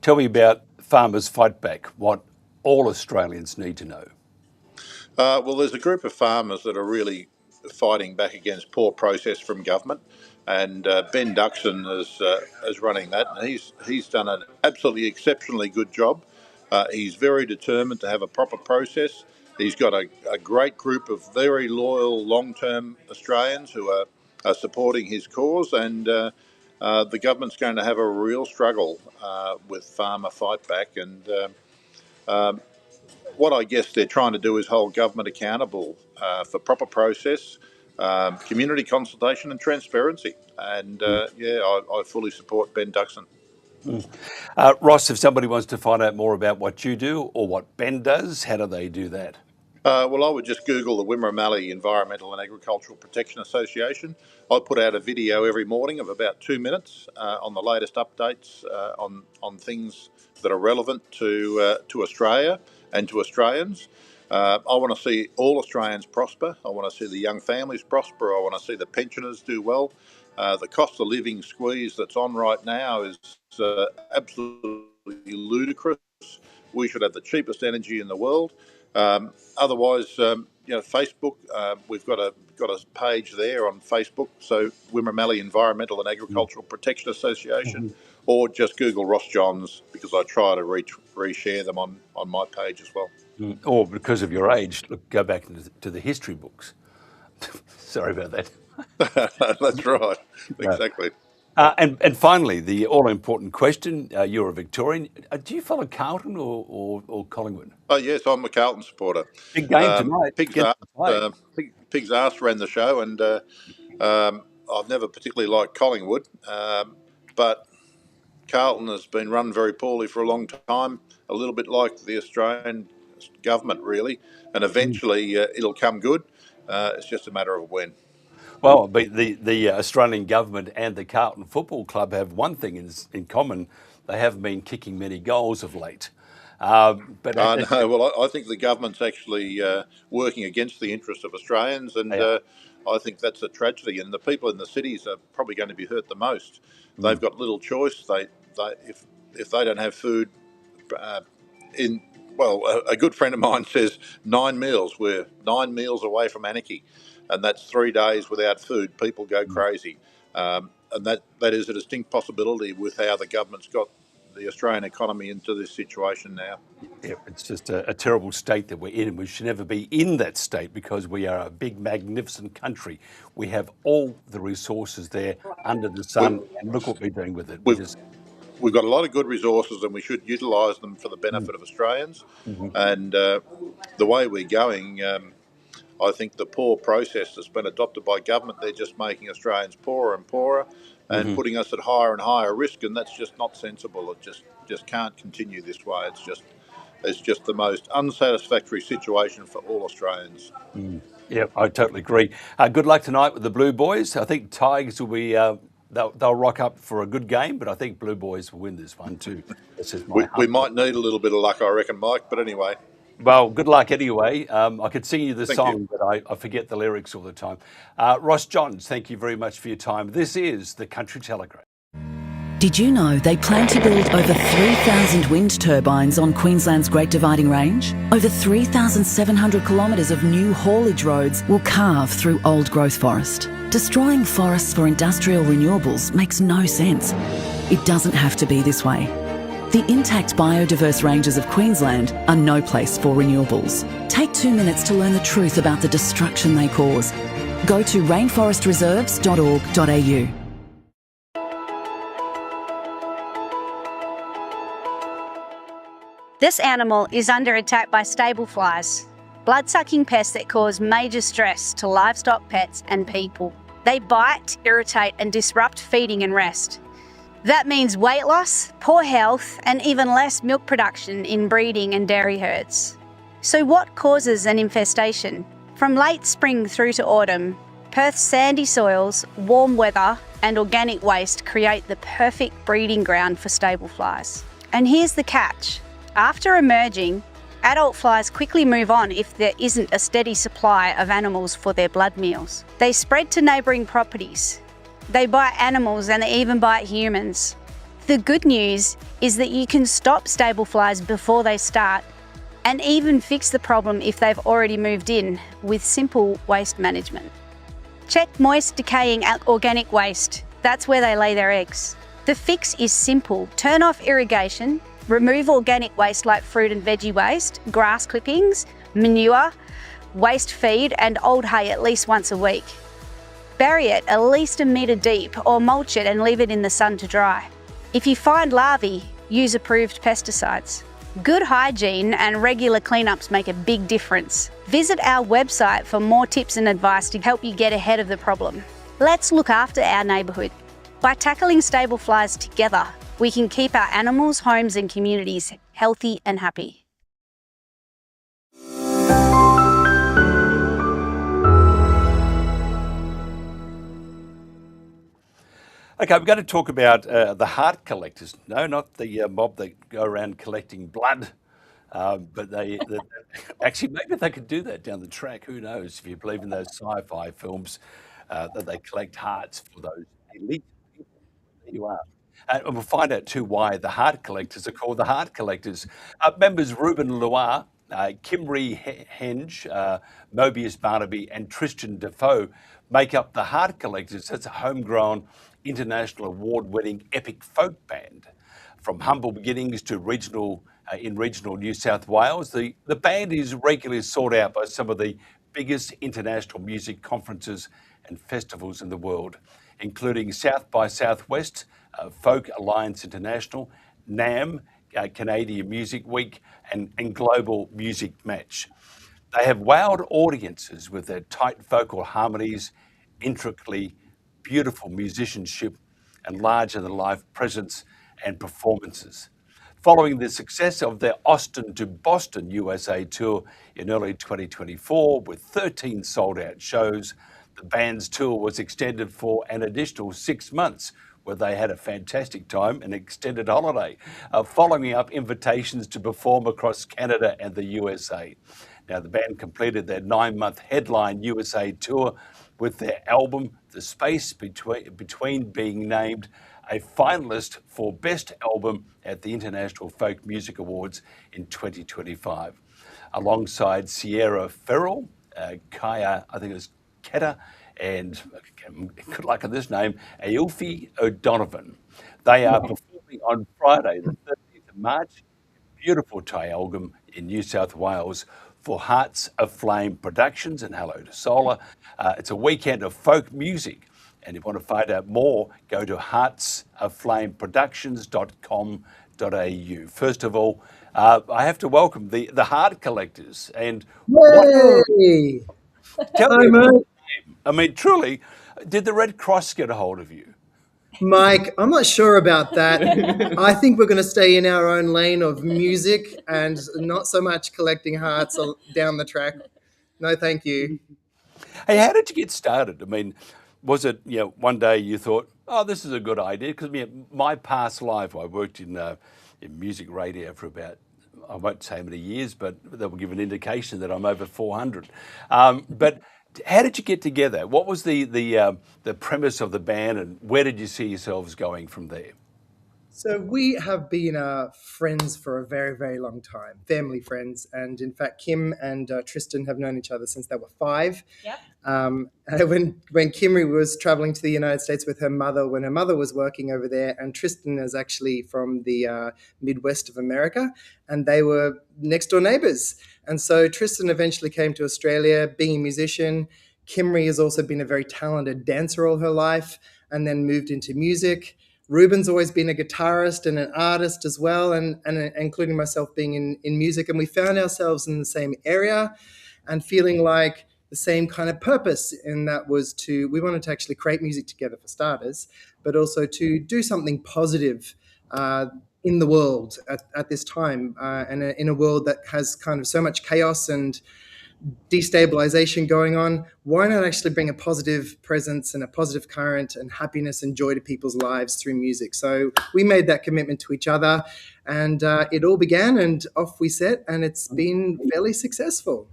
Tell me about Farmers Fight Back, what all Australians need to know. Well, there's a group of farmers that are really fighting back against poor process from government, and Ben Duxon is running that, and he's done an absolutely exceptionally good job. He's very determined to have a proper process. He's got a great group of very loyal, long-term Australians who are supporting his cause, and the government's going to have a real struggle with farmer fight back. And what I guess they're trying to do is hold government accountable for proper process, community consultation and transparency. And I fully support Ben Duxon. Ross, if somebody wants to find out more about what you do or what Ben does, how do they do that? Well, I would just Google the Wimmera Mallee Environmental and Agricultural Protection Association. I put out a video every morning of about 2 minutes on the latest updates on things that are relevant to Australia and to Australians. I want to see all Australians prosper. I want to see the young families prosper. I want to see the pensioners do well. The cost of living squeeze that's on right now is absolutely ludicrous. We should have the cheapest energy in the world. Otherwise, Facebook, we've got a page there on Facebook. So Wimmera Mallee Environmental and Agricultural Protection Association, or just Google Ross Johns, because I try to reshare them on my page as well. Or because of your age, look, go back to the history books. Sorry about that. That's right, exactly. And finally, the all-important question, you're a Victorian. Do you follow Carlton or Collingwood? Oh, yes, I'm a Carlton supporter. Big game tonight. Pig's Arse ran the show, and I've never particularly liked Collingwood, but Carlton has been run very poorly for a long time, a little bit like the Australian government, really, and eventually it'll come good. It's just a matter of when. Well, the Australian government and the Carlton Football Club have one thing in common. They haven't been kicking many goals of late. No, well, I think the government's actually working against the interests of Australians, and I think that's a tragedy. And the people in the cities are probably going to be hurt the most. They've got little choice. If they don't have food, a good friend of mine says 9 meals. We're 9 meals away from anarchy, and that's 3 days without food. People go crazy, and that is a distinct possibility with how the government's got the Australian economy into this situation now. Yeah, it's just a terrible state that we're in. We should never be in that state because we are a big, magnificent country. We have all the resources there under the sun, and look what we're doing with it. We've got a lot of good resources, and we should utilise them for the benefit of Australians. And the way we're going, I think the poor process that's been adopted by government, they're just making Australians poorer and poorer and putting us at higher and higher risk, and that's just not sensible. It just can't continue this way. It's just the most unsatisfactory situation for all Australians. Yeah, I totally agree. Good luck tonight with the Blue Boys. I think Tigers will be they'll rock up for a good game, but I think Blue Boys will win this one too. We might need a little bit of luck, I reckon, Mike. But anyway. Well, good luck anyway. I could sing you the song, but I forget the lyrics all the time. Ross Johns, thank you very much for your time. This is the Country Telegraph. Did you know they plan to build over 3,000 wind turbines on Queensland's Great Dividing Range? Over 3,700 kilometres of new haulage roads will carve through old growth forest. Destroying forests for industrial renewables makes no sense. It doesn't have to be this way. The intact biodiverse ranges of Queensland are no place for renewables. Take 2 minutes to learn the truth about the destruction they cause. Go to rainforestreserves.org.au. This animal is under attack by stable flies, blood-sucking pests that cause major stress to livestock, pets and people. They bite, irritate and disrupt feeding and rest. That means weight loss, poor health and even less milk production in breeding and dairy herds. So what causes an infestation? From late spring through to autumn, Perth's sandy soils, warm weather and organic waste create the perfect breeding ground for stable flies. And here's the catch. After emerging, adult flies quickly move on if there isn't a steady supply of animals for their blood meals. They spread to neighbouring properties. They bite animals and they even bite humans. The good news is that you can stop stable flies before they start and even fix the problem if they've already moved in with simple waste management. Check moist, decaying organic waste. That's where they lay their eggs. The fix is simple. Turn off irrigation. Remove organic waste like fruit and veggie waste, grass clippings, manure, waste feed and old hay at least once a week. Bury it at least a metre deep or mulch it and leave it in the sun to dry. If you find larvae, use approved pesticides. Good hygiene and regular cleanups make a big difference. Visit our website for more tips and advice to help you get ahead of the problem. Let's look after our neighbourhood. By tackling stable flies together, we can keep our animals, homes and communities healthy and happy. Okay, we're going to talk about the heart collectors. No, not the mob that go around collecting blood, but they actually, maybe they could do that down the track. Who knows? If you believe in those sci-fi films, that they collect hearts for those elite people. There you are. And we'll find out too why the heart collectors are called the heart collectors. Members Ruben Loire, Kimry Henge, Mobius Barnaby and Tristan Defoe make up the heart collectors. That's a homegrown, international award-winning epic folk band. From humble beginnings to regional New South Wales, the band is regularly sought out by some of the biggest international music conferences and festivals in the world, including South by Southwest, Folk Alliance International, NAMM, Canadian Music Week, and Global Music Match. They have wowed audiences with their tight vocal harmonies, intricately beautiful musicianship, and larger-than-life presence and performances. Following the success of their Austin to Boston USA tour in early 2024 with 13 sold-out shows, the band's tour was extended for an additional 6 months, where they had a fantastic time, an extended holiday, following up invitations to perform across Canada and the USA. Now, the band completed their 9-month headline USA tour with their album, The Space Between being named a finalist for Best Album at the International Folk Music Awards in 2025. Alongside Sierra Ferrell, Kaya, I think it was Katter, and good luck on this name, Ailfi O'Donovan. They are performing on Friday, the 13th of March, beautiful Tyalgum in New South Wales for Hearts of Flame Productions, and hello to Solar. It's a weekend of folk music, and if you want to find out more, go to heartsoflameproductions.com.au. First of all, I have to welcome the Heart Collectors. And tell me about the name. I mean, truly, did the Red Cross get a hold of you? Mike, I'm not sure about that. I think we're going to stay in our own lane of music and not so much collecting hearts down the track. No, thank you. Hey, how did you get started? I mean, was it, one day you thought, oh, this is a good idea? Because my past life, I worked in music radio for about, I won't say how many years, but that will give an indication that I'm over 400. But how did you get together? What was the premise of the band, and where did you see yourselves going from there? So we have been friends for a very, very long time, family friends. And in fact, Kim and Tristan have known each other since they were 5. Yep. When Kimry was traveling to the United States with her mother, when her mother was working over there, and Tristan is actually from the Midwest of America, and they were next door neighbors. And so Tristan eventually came to Australia, being a musician. Kimry has also been a very talented dancer all her life, and then moved into music. Ruben's always been a guitarist and an artist as well, and including myself being in music. And we found ourselves in the same area and feeling like the same kind of purpose. And that was we wanted to actually create music together for starters, but also to do something positive in the world at this time, and in a world that has kind of so much chaos and destabilization going on. Why not actually bring a positive presence and a positive current and happiness and joy to people's lives through music? So we made that commitment to each other, and it all began, and off we set, and it's been fairly successful.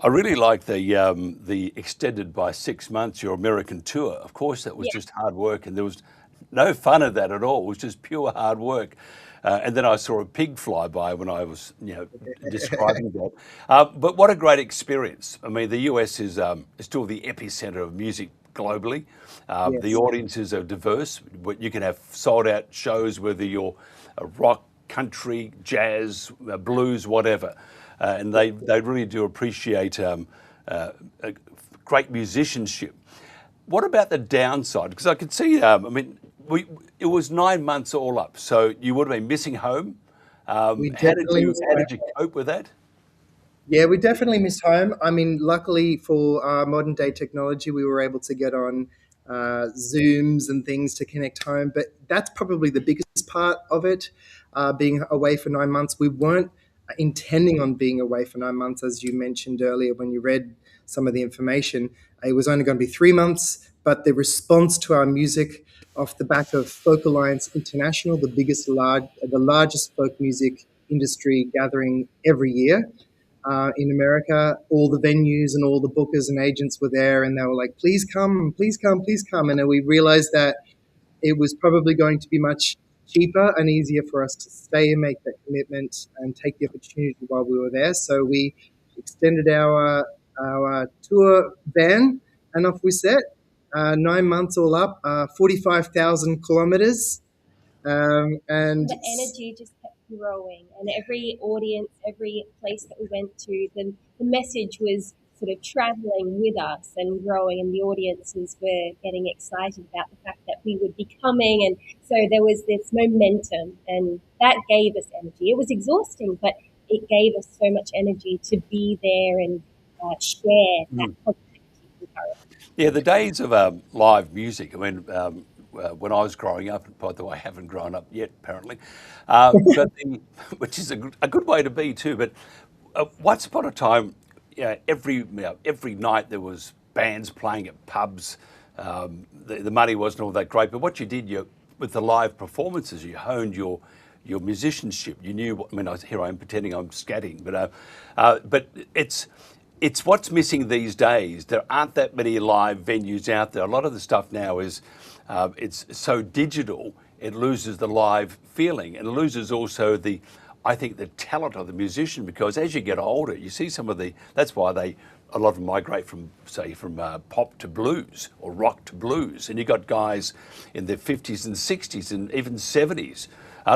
I really like the extended by 6 months your American tour. Of course, that was just hard work, and there was no fun of that at all. It was just pure hard work. And then I saw a pig fly by when I was, describing that. But what a great experience. I mean, the US is still the epicenter of music globally. Yes. The audiences are diverse. You can have sold-out shows, whether you're a rock, country, jazz, blues, whatever. And they really do appreciate great musicianship. What about the downside? Because I could see, it was 9 months all up, so you would have been missing home. How did you cope with that? Yeah, we definitely missed home. I mean, luckily for modern day technology, we were able to get on Zooms and things to connect home. But that's probably the biggest part of it, being away for 9 months. We weren't intending on being away for 9 months, as you mentioned earlier when you read some of the information. It was only going to be 3 months, but the response to our music off the back of Folk Alliance International, the largest folk music industry gathering every year in America, all the venues and all the bookers and agents were there, and they were like, please come, please come, please come. And we realized that it was probably going to be much cheaper and easier for us to stay and make that commitment and take the opportunity while we were there. So we extended our tour van, and off we set. 9 months all up, 45,000 kilometres. And the energy just kept growing, and every audience, every place that we went to, the message was sort of travelling with us and growing, and the audiences were getting excited about the fact that we would be coming, and so there was this momentum, and that gave us energy. It was exhausting, but it gave us so much energy to be there and share that positivity with our audience. Yeah, the days of live music. I mean, when I was growing up, and by the way, I haven't grown up yet, apparently, which is a good way to be too. But once upon a time, every night there was bands playing at pubs. The money wasn't all that great, but what you did, with the live performances, you honed your musicianship. You knew. Here I am pretending I'm scatting, but it's what's missing these days. There aren't that many live venues out there. A lot of the stuff now is it's so digital, it loses the live feeling, and it loses also the talent of the musician, because as you get older, you see that's why a lot of them migrate from pop to blues or rock to blues. And you got guys in their 50s and 60s and even 70s.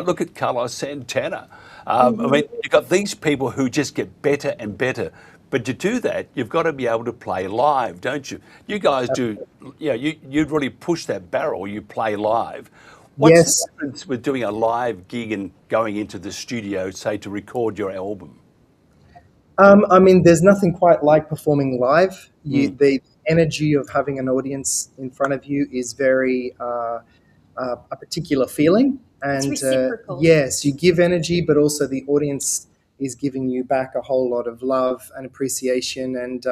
Look at Carlos Santana. You've got these people who just get better and better. But to do that, you've got to be able to play live, don't you? You guys do, you'd really push that barrel, you play live. What's the difference with doing a live gig and going into the studio, say, to record your album? There's nothing quite like performing live. The energy of having an audience in front of you is very a particular feeling. And it's reciprocal. Yes, you give energy, but also the audience is giving you back a whole lot of love and appreciation. And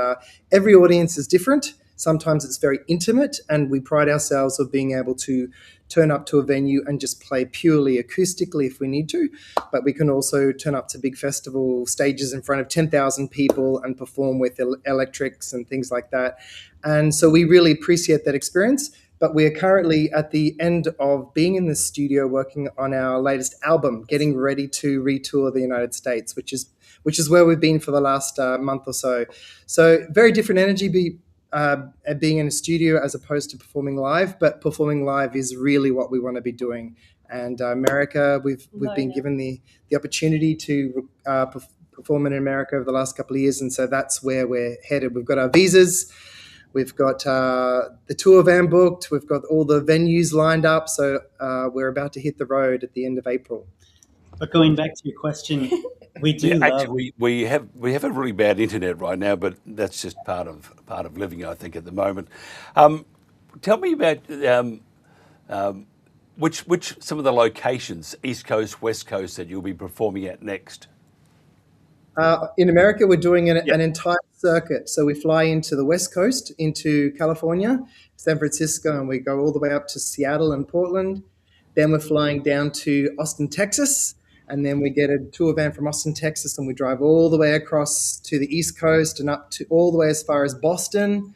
every audience is different. Sometimes it's very intimate, and we pride ourselves of being able to turn up to a venue and just play purely acoustically if we need to. But we can also turn up to big festival stages in front of 10,000 people and perform with electrics and things like that. And so we really appreciate that experience. but we are currently at the end of being in the studio working on our latest album, getting ready to retour the United States, which is where we've been for the last month or so. So very different energy being in a studio as opposed to performing live, but performing live is really what we want to be doing. And America, we've been given the opportunity to perform in America over the last couple of years, and so that's where we're headed. We've got our visas, we've got the tour van booked, we've got all the venues lined up, so we're about to hit the road at the end of April. But going back to your question, we do love. Actually, we have a really bad internet right now, but that's just part of living, I think, at the moment. Tell me about which some of the locations, East Coast, West Coast, that you'll be performing at next. In America, we're doing an entire circuit. So we fly into the West Coast, into California, San Francisco, and we go all the way up to Seattle and Portland. Then we're flying down to Austin, Texas, and then we get a tour van from Austin, Texas, and we drive all the way across to the East Coast and up to all the way as far as Boston,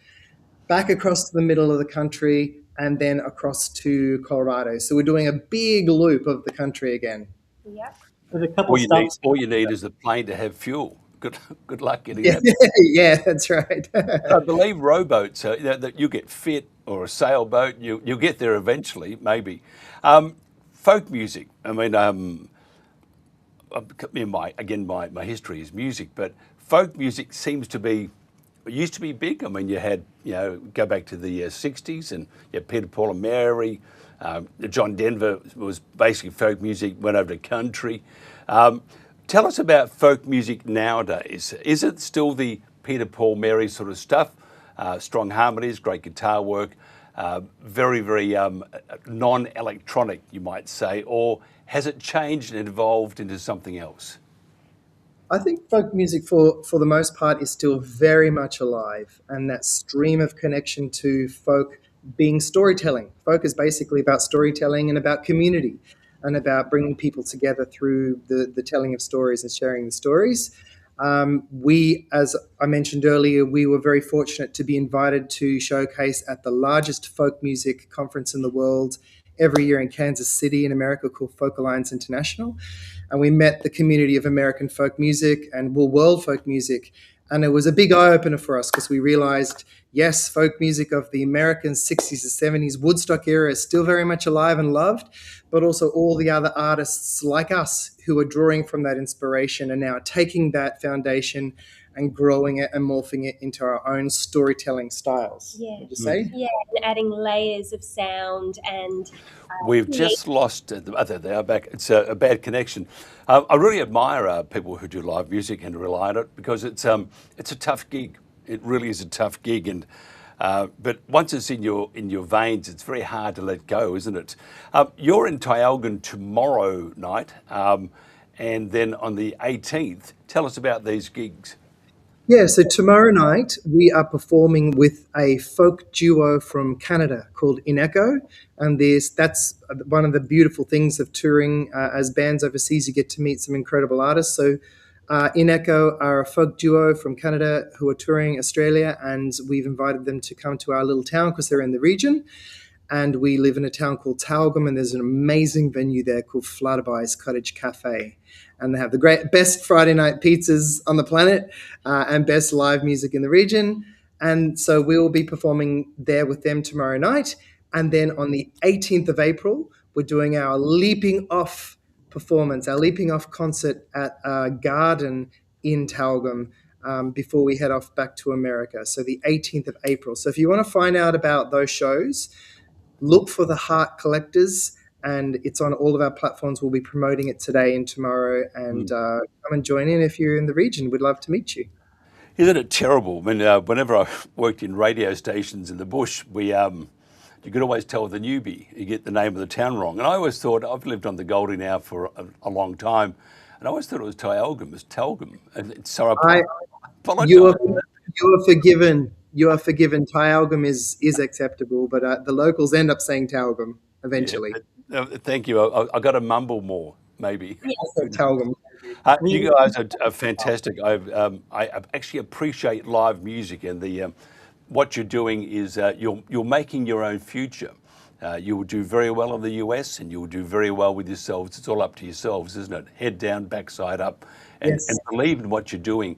back across to the middle of the country, and then across to Colorado. So we're doing a big loop of the country again. Yeah. All you need is the plane to have fuel. Good luck getting that. Yeah, that's right. I believe rowboats, that you get fit, or a sailboat, you'll get there eventually, maybe. Folk music. I mean, my history is music, but folk music used to be big. I mean, you had, go back to the 60s, and you had Peter, Paul and Mary. John Denver was basically folk music, went over to country. Tell us about folk music nowadays. Is it still the Peter, Paul, Mary sort of stuff? Strong harmonies, great guitar work, very, very non-electronic, you might say, or has it changed and evolved into something else? I think folk music, for the most part, is still very much alive, and that stream of connection to folk being storytelling. Folk is basically about storytelling and about community and about bringing people together through the telling of stories and sharing the stories. We, as I mentioned earlier, we were very fortunate to be invited to showcase at the largest folk music conference in the world every year in Kansas City in America, called Folk Alliance International. And we met the community of American folk music and world folk music. And it was a big eye-opener for us, because we realized, yes, folk music of the American 60s and 70s, Woodstock era, is still very much alive and loved, but also all the other artists like us who are drawing from that inspiration and now taking that foundation and growing it and morphing it into our own storytelling styles. Yeah. Would you say? Yeah, and adding layers of sound and... We've just lost they are back. It's a bad connection. I really admire people who do live music and rely on it, because it's a tough gig. It really is a tough gig, and but once it's in your veins, it's very hard to let go, isn't it? You're in Tyalgum tomorrow night, and then on the 18th. Tell us about these gigs. Yeah, so tomorrow night we are performing with a folk duo from Canada called In Echo, and that's one of the beautiful things of touring as bands overseas. You get to meet some incredible artists. So In Echo are a folk duo from Canada who are touring Australia, and we've invited them to come to our little town because they're in the region. And we live in a town called Tyalgum, and there's an amazing venue there called Flutterby's Cottage Cafe. And they have the best Friday night pizzas on the planet and best live music in the region. And so we will be performing there with them tomorrow night. And then on the 18th of April, we're doing our Leaping Off performance, our Leaping Off concert at a garden in Tyalgum before we head off back to America. So the 18th of April. So if you want to find out about those shows, look for the Heart Collectors, and it's on all of our platforms. We'll be promoting it today and tomorrow, and come and join in if you're in the region. We'd love to meet you. Isn't it terrible? I mean, whenever I worked in radio stations in the bush, you could always tell the newbie, you get the name of the town wrong. And I always thought, I've lived on the Goldie now for a long time, and I always thought it was Tyalgum, it's Tyalgum. And so I apologize. You are forgiven. You are forgiven. Tyalgum is acceptable, but the locals end up saying Tyalgum eventually. Yeah, thank you. I got to mumble more, maybe. Yes, Tyalgum. You guys are fantastic. I actually appreciate live music and the what you're doing is you're making your own future. You will do very well in the US, and you will do very well with yourselves. It's all up to yourselves, isn't it? Head down, backside up, and believe in what you're doing.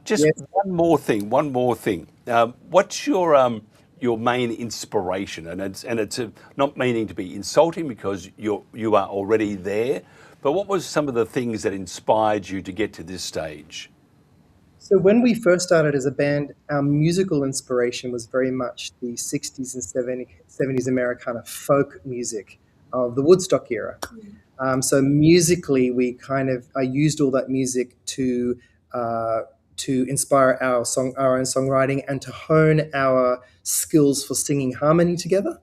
Just one more thing. What's your main inspiration? And it's not meaning to be insulting, because you are already there. But what was some of the things that inspired you to get to this stage? So when we first started as a band, our musical inspiration was very much the 60s and 70s Americana folk music of the Woodstock era. So musically, I used all that music to inspire our own songwriting and to hone our skills for singing harmony together.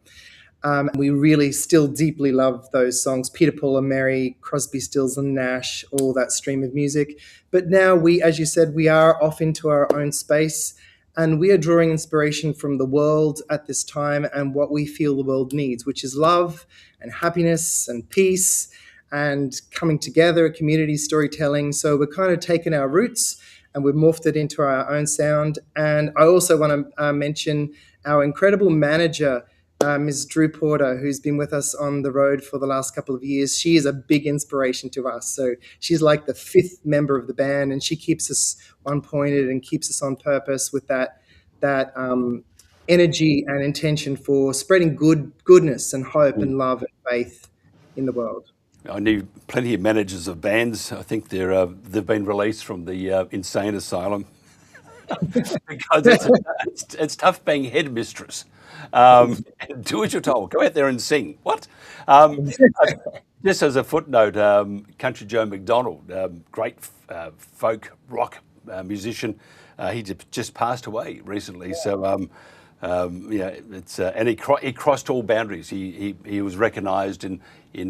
We really still deeply love those songs, Peter, Paul and Mary, Crosby, Stills and Nash, all that stream of music. But now as you said, we are off into our own space, and we are drawing inspiration from the world at this time and what we feel the world needs, which is love and happiness and peace and coming together, community storytelling. So we're kind of taken our roots and we've morphed it into our own sound. And I also want to mention our incredible manager, Ms. Drew Porter, who's been with us on the road for the last couple of years. She is a big inspiration to us. So she's like the fifth member of the band, and she keeps us one-pointed and keeps us on purpose with that energy and intention for spreading goodness and hope and love and faith in the world. I knew plenty of managers of bands. I think they've been released from the insane asylum because it's tough being headmistress. Do as you're told. Go out there and sing. What? Just as a footnote, Country Joe McDonald, great folk rock musician, he just passed away recently. So it's and he crossed all boundaries. He was recognised in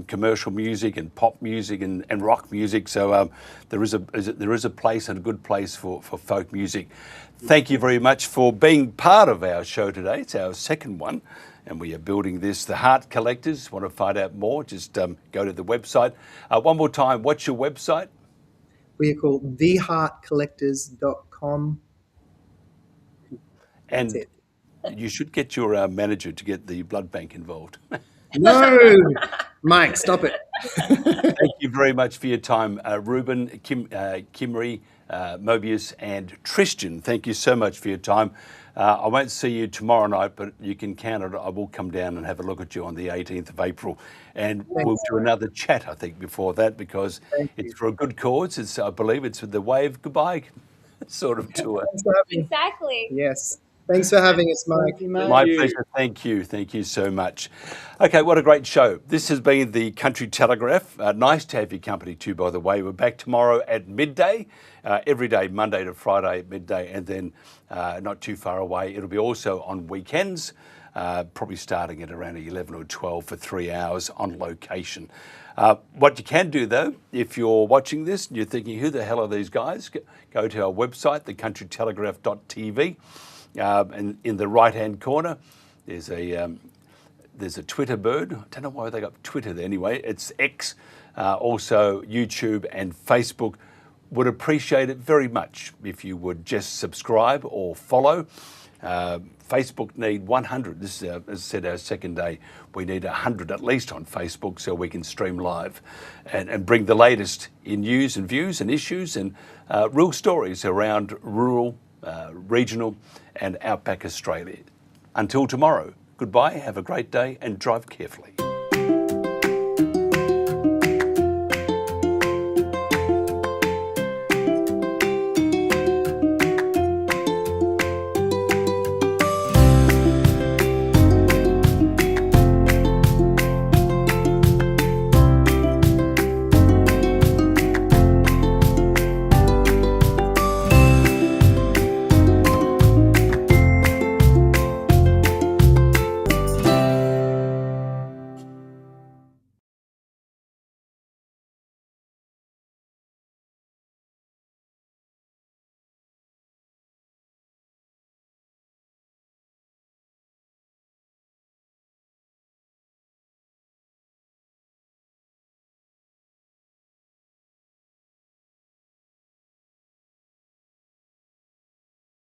commercial music and pop music and rock music. So there is a place, and a good place for folk music. Thank you very much for being part of our show today. It's our second one, and we are building this. The Heart Collectors. Want to find out more? Just go to the website. One more time, what's your website? We are called theheartcollectors.com. And you should get your manager to get the blood bank involved. No, Mike, stop it. Thank you very much for your time, Ruben, Kimry, Mobius and Tristan. Thank you so much for your time. I won't see you tomorrow night, but you can count it. I will come down and have a look at you on the 18th of April. And we'll do another chat, I think, before that, because it's for a good cause. I believe it's the Wave Goodbye sort of tour. Exactly. Yes. Thanks for having us, Mike. My pleasure. Thank you. Thank you so much. Okay, what a great show. This has been the Country Telegraph. Nice to have your company too, by the way. We're back tomorrow at midday, every day, Monday to Friday at midday, and then not too far away. It'll be also on weekends, probably starting at around 11 or 12 for 3 hours on location. What you can do, though, if you're watching this and you're thinking, who the hell are these guys? Go to our website, thecountrytelegraph.tv. And in the right-hand corner, there's a Twitter bird. I don't know why they got Twitter there. Anyway, it's X, also YouTube and Facebook. Would appreciate it very much if you would just subscribe or follow. Facebook need 100. This is, as I said, our second day. We need 100 at least on Facebook so we can stream live and bring the latest in news and views and issues and real stories around rural, regional and outback Australia. Until tomorrow, goodbye, have a great day and drive carefully.